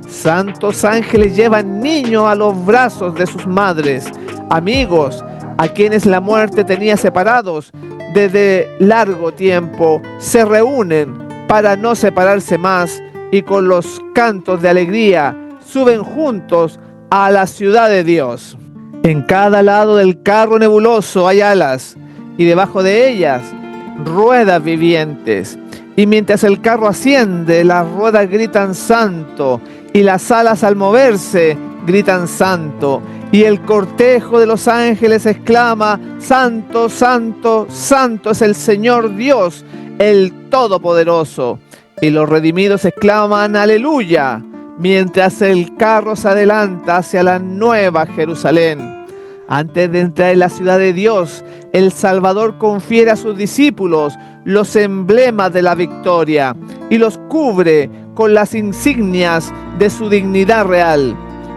Santos ángeles llevan niños a los brazos de sus madres, amigos a quienes la muerte tenía separados desde largo tiempo, se reúnen para no separarse más y con los cantos de alegría suben juntos a la ciudad de Dios. En cada lado del carro nebuloso hay alas y debajo de ellas ruedas vivientes. Y mientras el carro asciende, las ruedas gritan santo y las alas al moverse gritan santo. Y el cortejo de los ángeles exclama: santo, santo, santo es el Señor Dios, el Todopoderoso. Y los redimidos exclaman aleluya, mientras el carro se adelanta hacia la nueva Jerusalén. Antes de entrar en la ciudad de Dios, el Salvador confiere a sus discípulos los emblemas de la victoria y los cubre con las insignias de su dignidad real.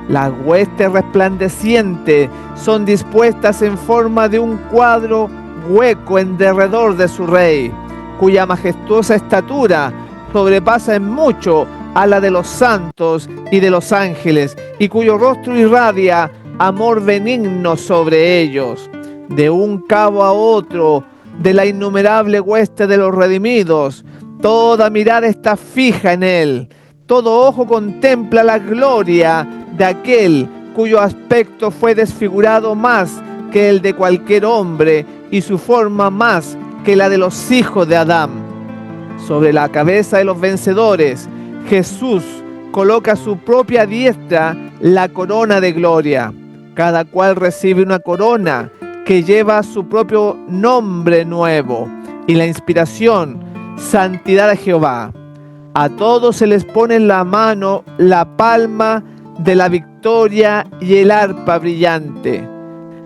Las huestes resplandecientes son dispuestas en forma de un cuadro hueco en derredor de su rey, cuya majestuosa estatura sobrepasa en mucho a la de los santos y de los ángeles, y cuyo rostro irradia amor benigno sobre ellos. De un cabo a otro de la innumerable hueste de los redimidos, toda mirada está fija en él, todo ojo contempla la gloria de aquel cuyo aspecto fue desfigurado más que el de cualquier hombre y su forma más que la de los hijos de Adán. Sobre la cabeza de los vencedores, Jesús coloca a su propia diestra la corona de gloria. Cada cual recibe una corona que lleva su propio nombre nuevo y la inspiración, santidad a Jehová. A todos se les pone en la mano la palma de la victoria y el arpa brillante.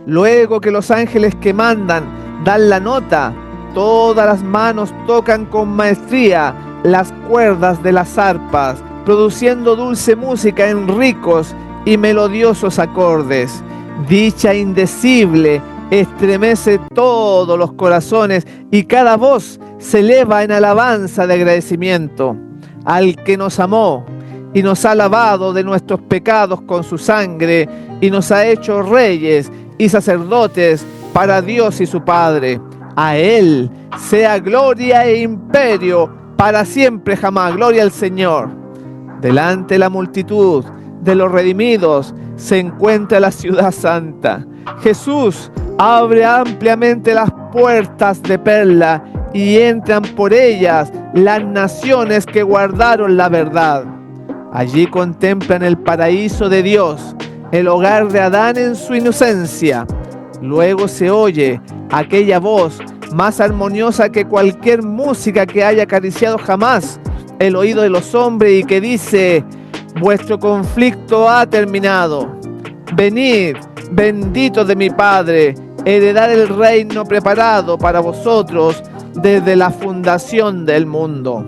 Luego que los ángeles que mandan dan la nota, todas las manos tocan con maestría las cuerdas de las arpas, produciendo dulce música en ricos y melodiosos acordes. Dicha indecible estremece todos los corazones y cada voz se eleva en alabanza de agradecimiento al que nos amó y nos ha lavado de nuestros pecados con su sangre y nos ha hecho reyes y sacerdotes para Dios y su Padre. A Él sea gloria e imperio para siempre jamás. Gloria al Señor. Delante de la multitud de los redimidos se encuentra la ciudad santa. Jesús abre ampliamente las puertas de perla y entran por ellas las naciones que guardaron la verdad. Allí contemplan el paraíso de Dios, el hogar de Adán en su inocencia. Luego se oye aquella voz más armoniosa que cualquier música que haya acariciado jamás el oído de los hombres y que dice: vuestro conflicto ha terminado. Venid, benditos de mi Padre, heredad el reino preparado para vosotros desde la fundación del mundo.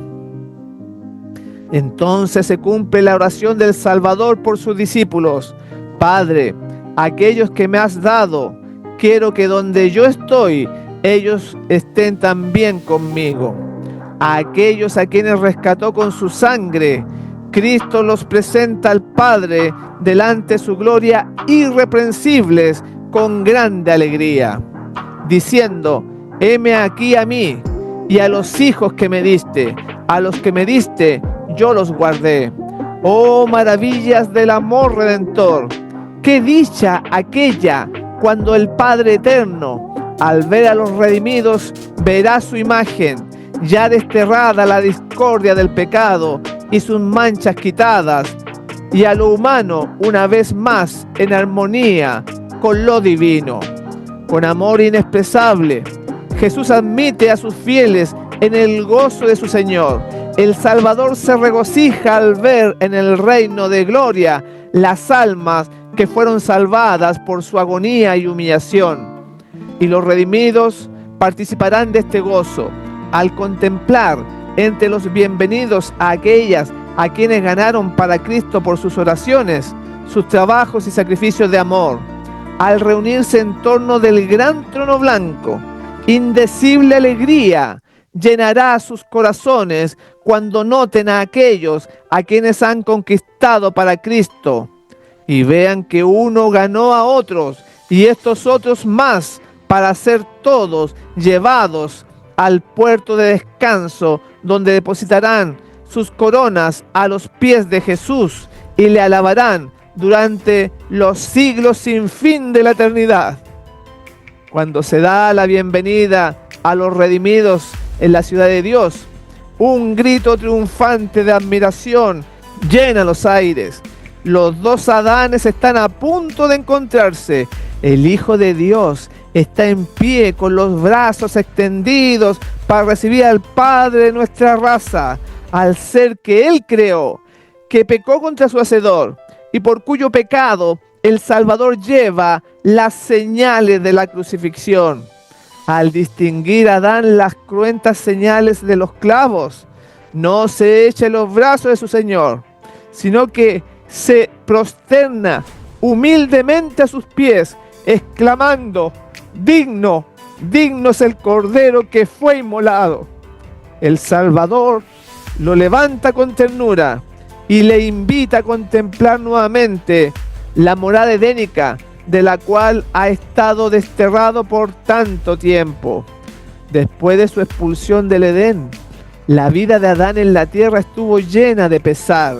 Entonces se cumple la oración del Salvador por sus discípulos. Padre, aquellos que me has dado, quiero que donde yo estoy, ellos estén también conmigo. A aquellos a quienes rescató con su sangre, Cristo los presenta al Padre delante de su gloria irreprensibles con grande alegría, diciendo: heme aquí a mí y a los hijos que me diste, a los que me diste yo los guardé. Oh maravillas del amor redentor, qué dicha aquella cuando el Padre eterno, al ver a los redimidos, verá su imagen, ya desterrada la discordia del pecado y sus manchas quitadas, y a lo humano una vez más en armonía con lo divino. Con amor inexpresable, Jesús admite a sus fieles en el gozo de su Señor. El Salvador se regocija al ver en el reino de gloria las almas que fueron salvadas por su agonía y humillación. Y los redimidos participarán de este gozo al contemplar entre los bienvenidos a aquellas a quienes ganaron para Cristo por sus oraciones, sus trabajos y sacrificios de amor. Al reunirse en torno del gran trono blanco, indecible alegría llenará sus corazones cuando noten a aquellos a quienes han conquistado para Cristo y vean que uno ganó a otros y estos otros más para ser todos llevados al puerto de descanso, donde depositarán sus coronas a los pies de Jesús y le alabarán durante los siglos sin fin de la eternidad. Cuando se da la bienvenida a los redimidos en la ciudad de Dios, un grito triunfante de admiración llena los aires. Los dos Adanes están a punto de encontrarse. El Hijo de Dios está en pie con los brazos extendidos para recibir al Padre de nuestra raza, al ser que Él creó, que pecó contra su Hacedor y por cuyo pecado el Salvador lleva las señales de la crucifixión. Al distinguir a Adán las cruentas señales de los clavos, no se echa en los brazos de su Señor, sino que se prosterna humildemente a sus pies, exclamando: digno, digno es el Cordero que fue inmolado. El Salvador lo levanta con ternura y le invita a contemplar nuevamente la morada edénica de la cual ha estado desterrado por tanto tiempo. Después de su expulsión del Edén, la vida de Adán en la tierra estuvo llena de pesar.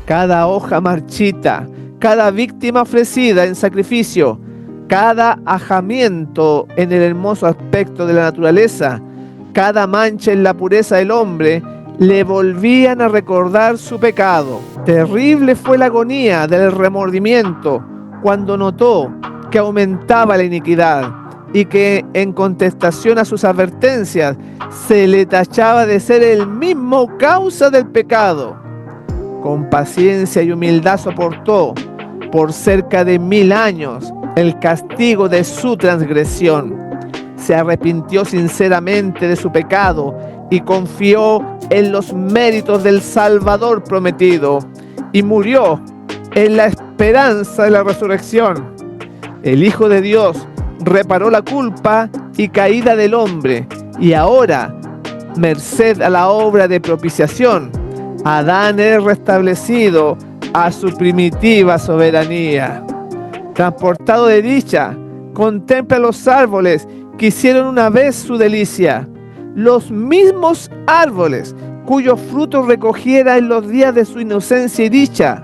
Cada hoja marchita, cada víctima ofrecida en sacrificio, cada ajamiento en el hermoso aspecto de la naturaleza, cada mancha en la pureza del hombre, le volvían a recordar su pecado. Terrible fue la agonía del remordimiento cuando notó que aumentaba la iniquidad y que en contestación a sus advertencias se le tachaba de ser el mismo causa del pecado. Con paciencia y humildad soportó por cerca de 1000 años el castigo de su transgresión. Se arrepintió sinceramente de su pecado y confió en los méritos del Salvador prometido y murió en la esperanza de la resurrección. El Hijo de Dios reparó la culpa y caída del hombre y ahora, merced a la obra de propiciación, Adán es restablecido a su primitiva soberanía. Transportado de dicha, contempla los árboles que hicieron una vez su delicia, los mismos árboles cuyos frutos recogiera en los días de su inocencia y dicha.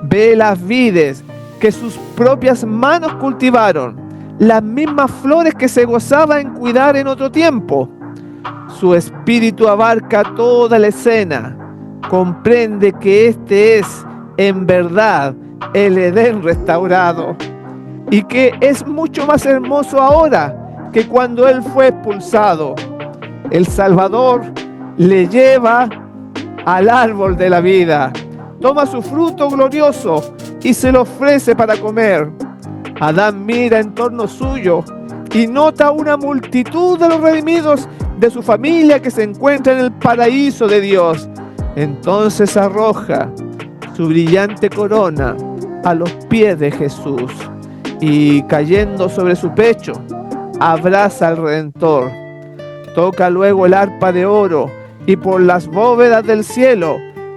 Ve las vides que sus propias manos cultivaron, las mismas flores que se gozaba en cuidar en otro tiempo. Su espíritu abarca toda la escena, comprende que este es, en verdad, el Edén restaurado, y que es mucho más hermoso ahora que cuando él fue expulsado. El Salvador le lleva al árbol de la vida, toma su fruto glorioso y se lo ofrece para comer. Adán mira en torno suyo y nota una multitud de los redimidos de su familia que se encuentra en el paraíso de Dios. Entonces arroja su brillante corona a los pies de Jesús y, cayendo sobre su pecho, abraza al Redentor. Toca luego el arpa de oro y por las bóvedas del cielo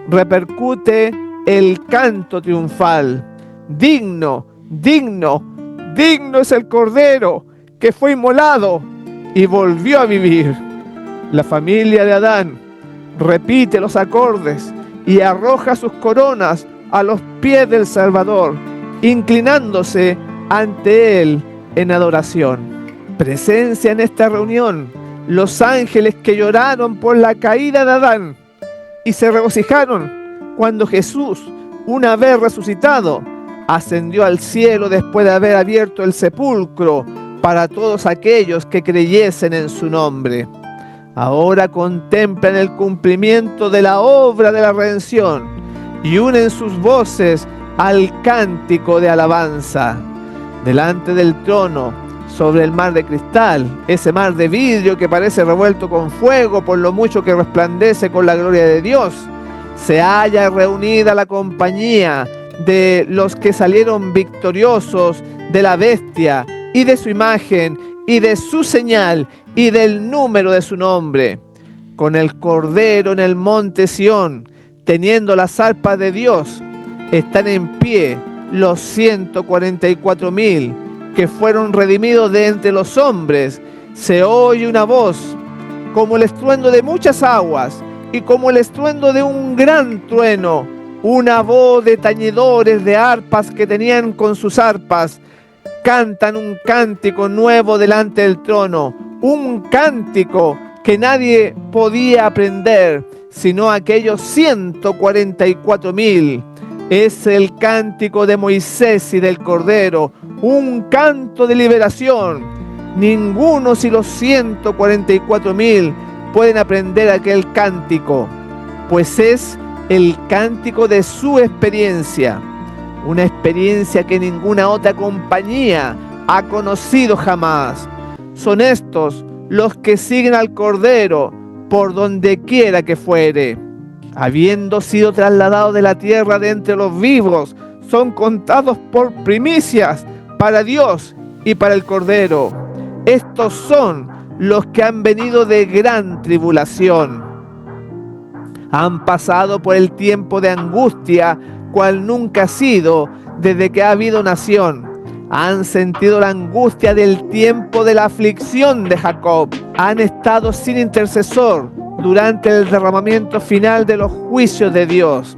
repercute el canto triunfal. Digno, digno, digno es el Cordero que fue inmolado y volvió a vivir. La familia de Adán repite los acordes y arroja sus coronas a los pies del Salvador, inclinándose ante él en adoración. Presencia en esta reunión los ángeles que lloraron por la caída de Adán y se regocijaron cuando Jesús, una vez resucitado, ascendió al cielo después de haber abierto el sepulcro para todos aquellos que creyesen en su nombre. Ahora contemplan el cumplimiento de la obra de la redención y unen sus voces al cántico de alabanza. Delante del trono, sobre el mar de cristal, ese mar de vidrio que parece revuelto con fuego por lo mucho que resplandece con la gloria de Dios, se halla reunida la compañía de los que salieron victoriosos de la bestia y de su imagen y de su señal y del número de su nombre, con el Cordero en el monte Sión, teniendo las arpas de Dios. Están en pie los 144,000 que fueron redimidos de entre los hombres. Se oye una voz como el estruendo de muchas aguas y como el estruendo de un gran trueno, una voz de tañedores de arpas que tenían con sus arpas. Cantan un cántico nuevo delante del trono, un cántico que nadie podía aprender, sino aquellos 144,000. Es el cántico de Moisés y del Cordero, un canto de liberación. Ninguno si los 144,000 pueden aprender aquel cántico, pues es el cántico de su experiencia. Una experiencia que ninguna otra compañía ha conocido jamás. Son estos los que siguen al Cordero por donde quiera que fuere. Habiendo sido trasladados de la tierra de entre los vivos, son contados por primicias para Dios y para el Cordero. Estos son los que han venido de gran tribulación. Han pasado por el tiempo de angustia, cual nunca ha sido desde que ha habido nación. Han sentido la angustia del tiempo de la aflicción de Jacob. Han estado sin intercesor durante el derramamiento final de los juicios de Dios.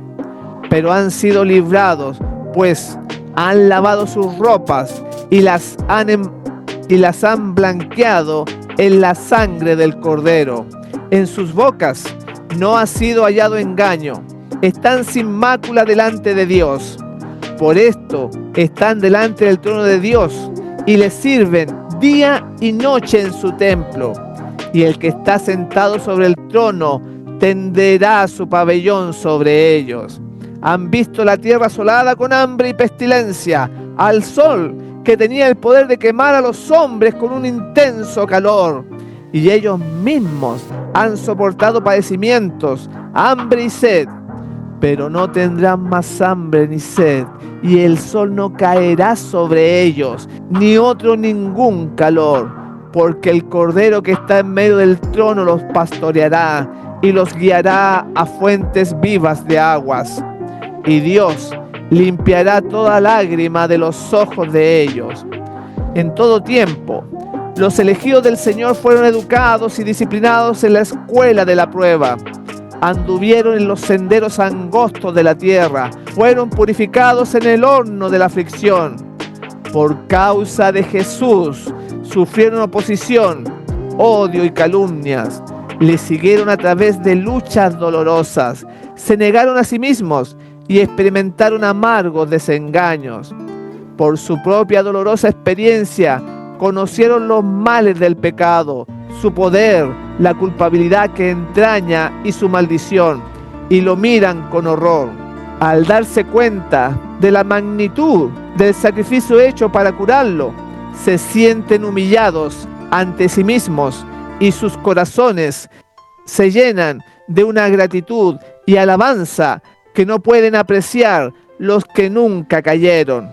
Pero han sido librados, pues han lavado sus ropas y las han blanqueado en la sangre del Cordero. En sus bocas no ha sido hallado engaño. Están sin mácula delante de Dios. Por esto están delante del trono de Dios y le sirven día y noche en su templo. Y el que está sentado sobre el trono tenderá su pabellón sobre ellos. Han visto la tierra asolada con hambre y pestilencia, al sol que tenía el poder de quemar a los hombres con un intenso calor. Y ellos mismos han soportado padecimientos, hambre y sed. Pero no tendrán más hambre ni sed, y el sol no caerá sobre ellos, ni otro ningún calor, porque el Cordero que está en medio del trono los pastoreará y los guiará a fuentes vivas de aguas. Y Dios limpiará toda lágrima de los ojos de ellos. En todo tiempo, los elegidos del Señor fueron educados y disciplinados en la escuela de la prueba. Anduvieron en los senderos angostos de la tierra, fueron purificados en el horno de la aflicción. Por causa de Jesús sufrieron oposición, odio y calumnias. Le siguieron a través de luchas dolorosas, se negaron a sí mismos y experimentaron amargos desengaños. Por su propia dolorosa experiencia conocieron los males del pecado, su poder, la culpabilidad que entraña y su maldición, y lo miran con horror. al darse cuenta de la magnitud del sacrificio hecho para curarlo, se sienten humillados ante sí mismos y sus corazones se llenan de una gratitud y alabanza que no pueden apreciar los que nunca cayeron.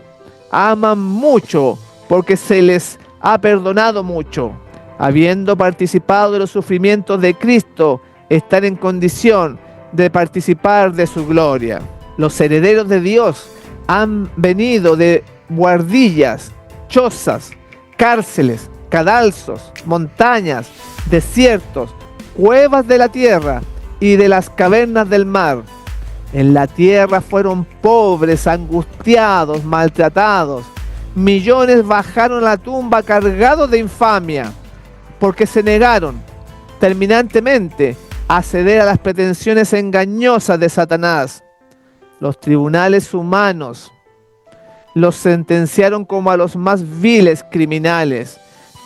Aman mucho porque se les ha perdonado mucho. Habiendo participado de los sufrimientos de Cristo, están en condición de participar de su gloria. Los herederos de Dios han venido de buhardillas, chozas, cárceles, cadalsos, montañas, desiertos, cuevas de la tierra y de las cavernas del mar. En la tierra fueron pobres, angustiados, maltratados. Millones bajaron a la tumba cargados de infamia, porque se negaron terminantemente a ceder a las pretensiones engañosas de Satanás. Los tribunales humanos los sentenciaron como a los más viles criminales,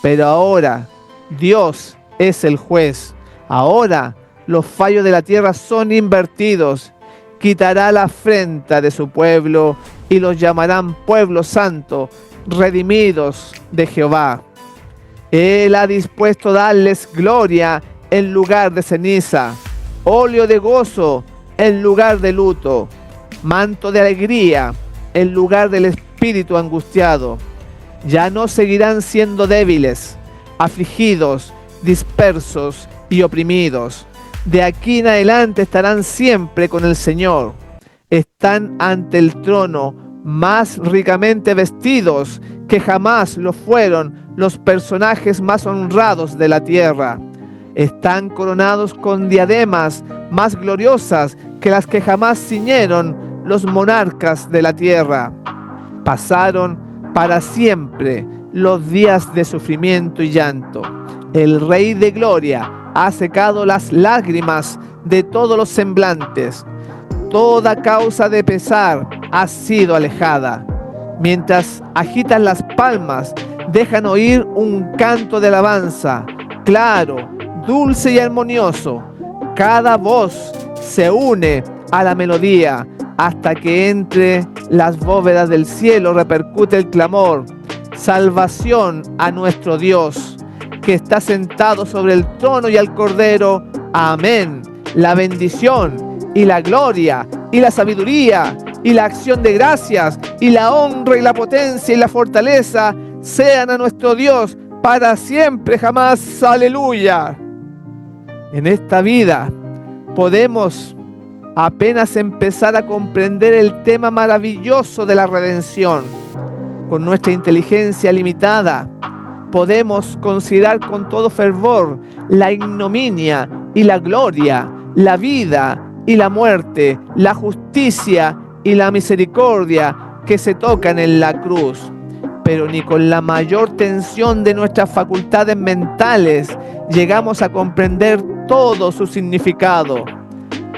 pero ahora Dios es el juez. Ahora los fallos de la tierra son invertidos. Quitará la afrenta de su pueblo y los llamarán pueblo santo, redimidos de Jehová. Él ha dispuesto darles gloria en lugar de ceniza, óleo de gozo en lugar de luto, manto de alegría en lugar del espíritu angustiado. Ya no seguirán siendo débiles, afligidos, dispersos y oprimidos. De aquí en adelante estarán siempre con el Señor. Están ante el trono más ricamente vestidos que jamás lo fueron los personajes más honrados de la tierra. Están coronados con diademas más gloriosas que las que jamás ciñeron los monarcas de la tierra. Pasaron para siempre los días de sufrimiento y llanto. El Rey de Gloria ha secado las lágrimas de todos los semblantes. Toda causa de pesar ha sido alejada. Mientras agitan las palmas, dejan oír un canto de alabanza, claro, dulce y armonioso. Cada voz se une a la melodía hasta que entre las bóvedas del cielo repercute el clamor: salvación a nuestro Dios, que está sentado sobre el trono, y al Cordero. Amén. La bendición y la gloria y la sabiduría y la acción de gracias y la honra y la potencia y la fortaleza sean a nuestro Dios para siempre jamás. Aleluya. En esta vida podemos apenas empezar a comprender el tema maravilloso de la redención. Con nuestra inteligencia limitada podemos considerar con todo fervor la ignominia y la gloria, la vida y la muerte, la justicia y la misericordia que se tocan en la cruz. Pero ni con la mayor tensión de nuestras facultades mentales llegamos a comprender todo su significado.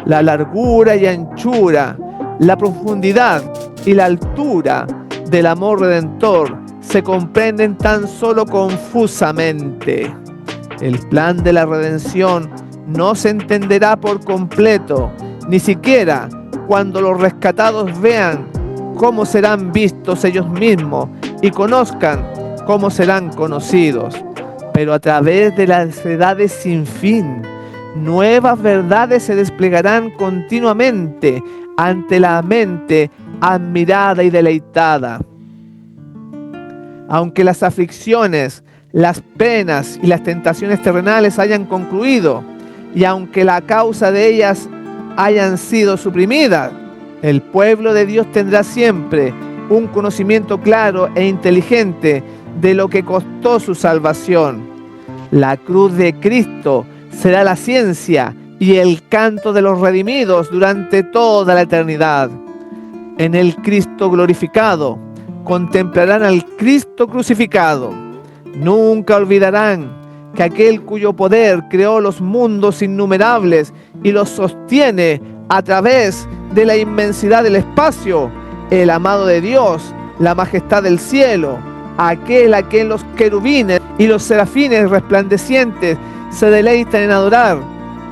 La largura y anchura, la profundidad y la altura del amor redentor se comprenden tan solo confusamente. El plan de la redención no se entenderá por completo, ni siquiera cuando los rescatados vean cómo serán vistos ellos mismos y conozcan cómo serán conocidos. Pero a través de las edades sin fin, nuevas verdades se desplegarán continuamente ante la mente admirada y deleitada. Aunque las aflicciones, las penas y las tentaciones terrenales hayan concluido, y aunque la causa de ellas hayan sido suprimidas, el pueblo de Dios tendrá siempre un conocimiento claro e inteligente de lo que costó su salvación. La cruz de Cristo será la ciencia y el canto de los redimidos durante toda la eternidad. En el Cristo glorificado contemplarán al Cristo crucificado. Nunca olvidarán que aquel cuyo poder creó los mundos innumerables y los sostiene a través de la inmensidad del espacio, el amado de Dios, la majestad del cielo, aquel a quien los querubines y los serafines resplandecientes se deleitan en adorar,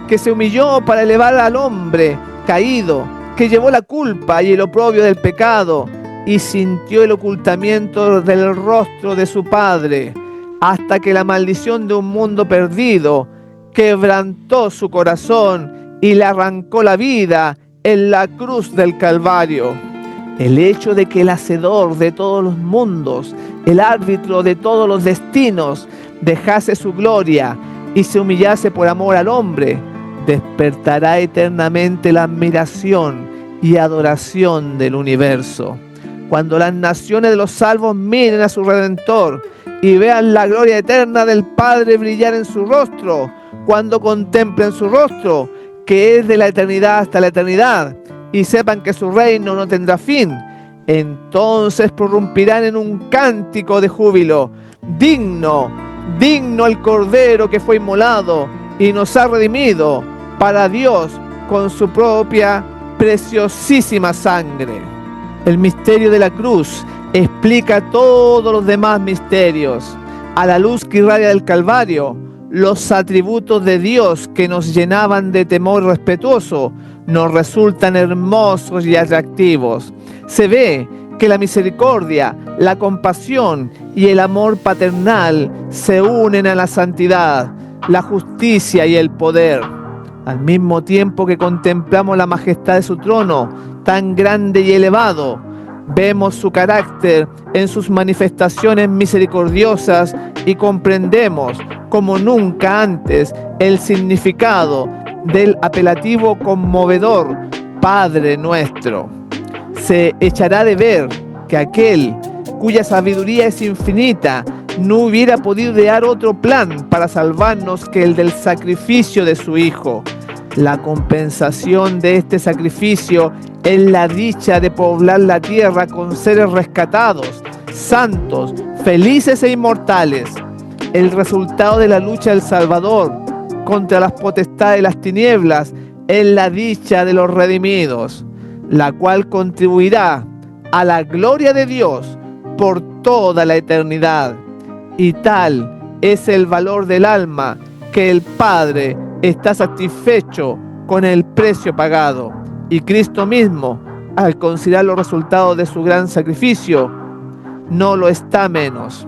que se humilló para elevar al hombre caído, que llevó la culpa y el oprobio del pecado y sintió el ocultamiento del rostro de su Padre, hasta que la maldición de un mundo perdido quebrantó su corazón y le arrancó la vida en la cruz del Calvario. El hecho de que el hacedor de todos los mundos, el árbitro de todos los destinos, dejase su gloria y se humillase por amor al hombre, despertará eternamente la admiración y adoración del universo. Cuando las naciones de los salvos miren a su Redentor y vean la gloria eterna del Padre brillar en su rostro, cuando contemplen su rostro, que es de la eternidad hasta la eternidad, y sepan que su reino no tendrá fin, entonces prorrumpirán en un cántico de júbilo. Digno, digno el Cordero que fue inmolado y nos ha redimido para Dios con su propia preciosísima sangre. El misterio de la cruz explica todos los demás misterios. A la luz que irradia del Calvario, los atributos de Dios que nos llenaban de temor respetuoso nos resultan hermosos y atractivos. Se ve que la misericordia, la compasión y el amor paternal se unen a la santidad, la justicia y el poder. Al mismo tiempo que contemplamos la majestad de su trono, tan grande y elevado, vemos su carácter en sus manifestaciones misericordiosas y comprendemos como nunca antes el significado del apelativo conmovedor Padre nuestro. Se echará de ver que aquel cuya sabiduría es infinita no hubiera podido idear otro plan para salvarnos que el del sacrificio de su Hijo. La compensación de este sacrificio es la dicha de poblar la tierra con seres rescatados, santos, felices e inmortales. El resultado de la lucha del Salvador contra las potestades de las tinieblas es la dicha de los redimidos, la cual contribuirá a la gloria de Dios por toda la eternidad. Y tal es el valor del alma que el Padre está satisfecho con el precio pagado. Y Cristo mismo, al considerar los resultados de su gran sacrificio, no lo está menos.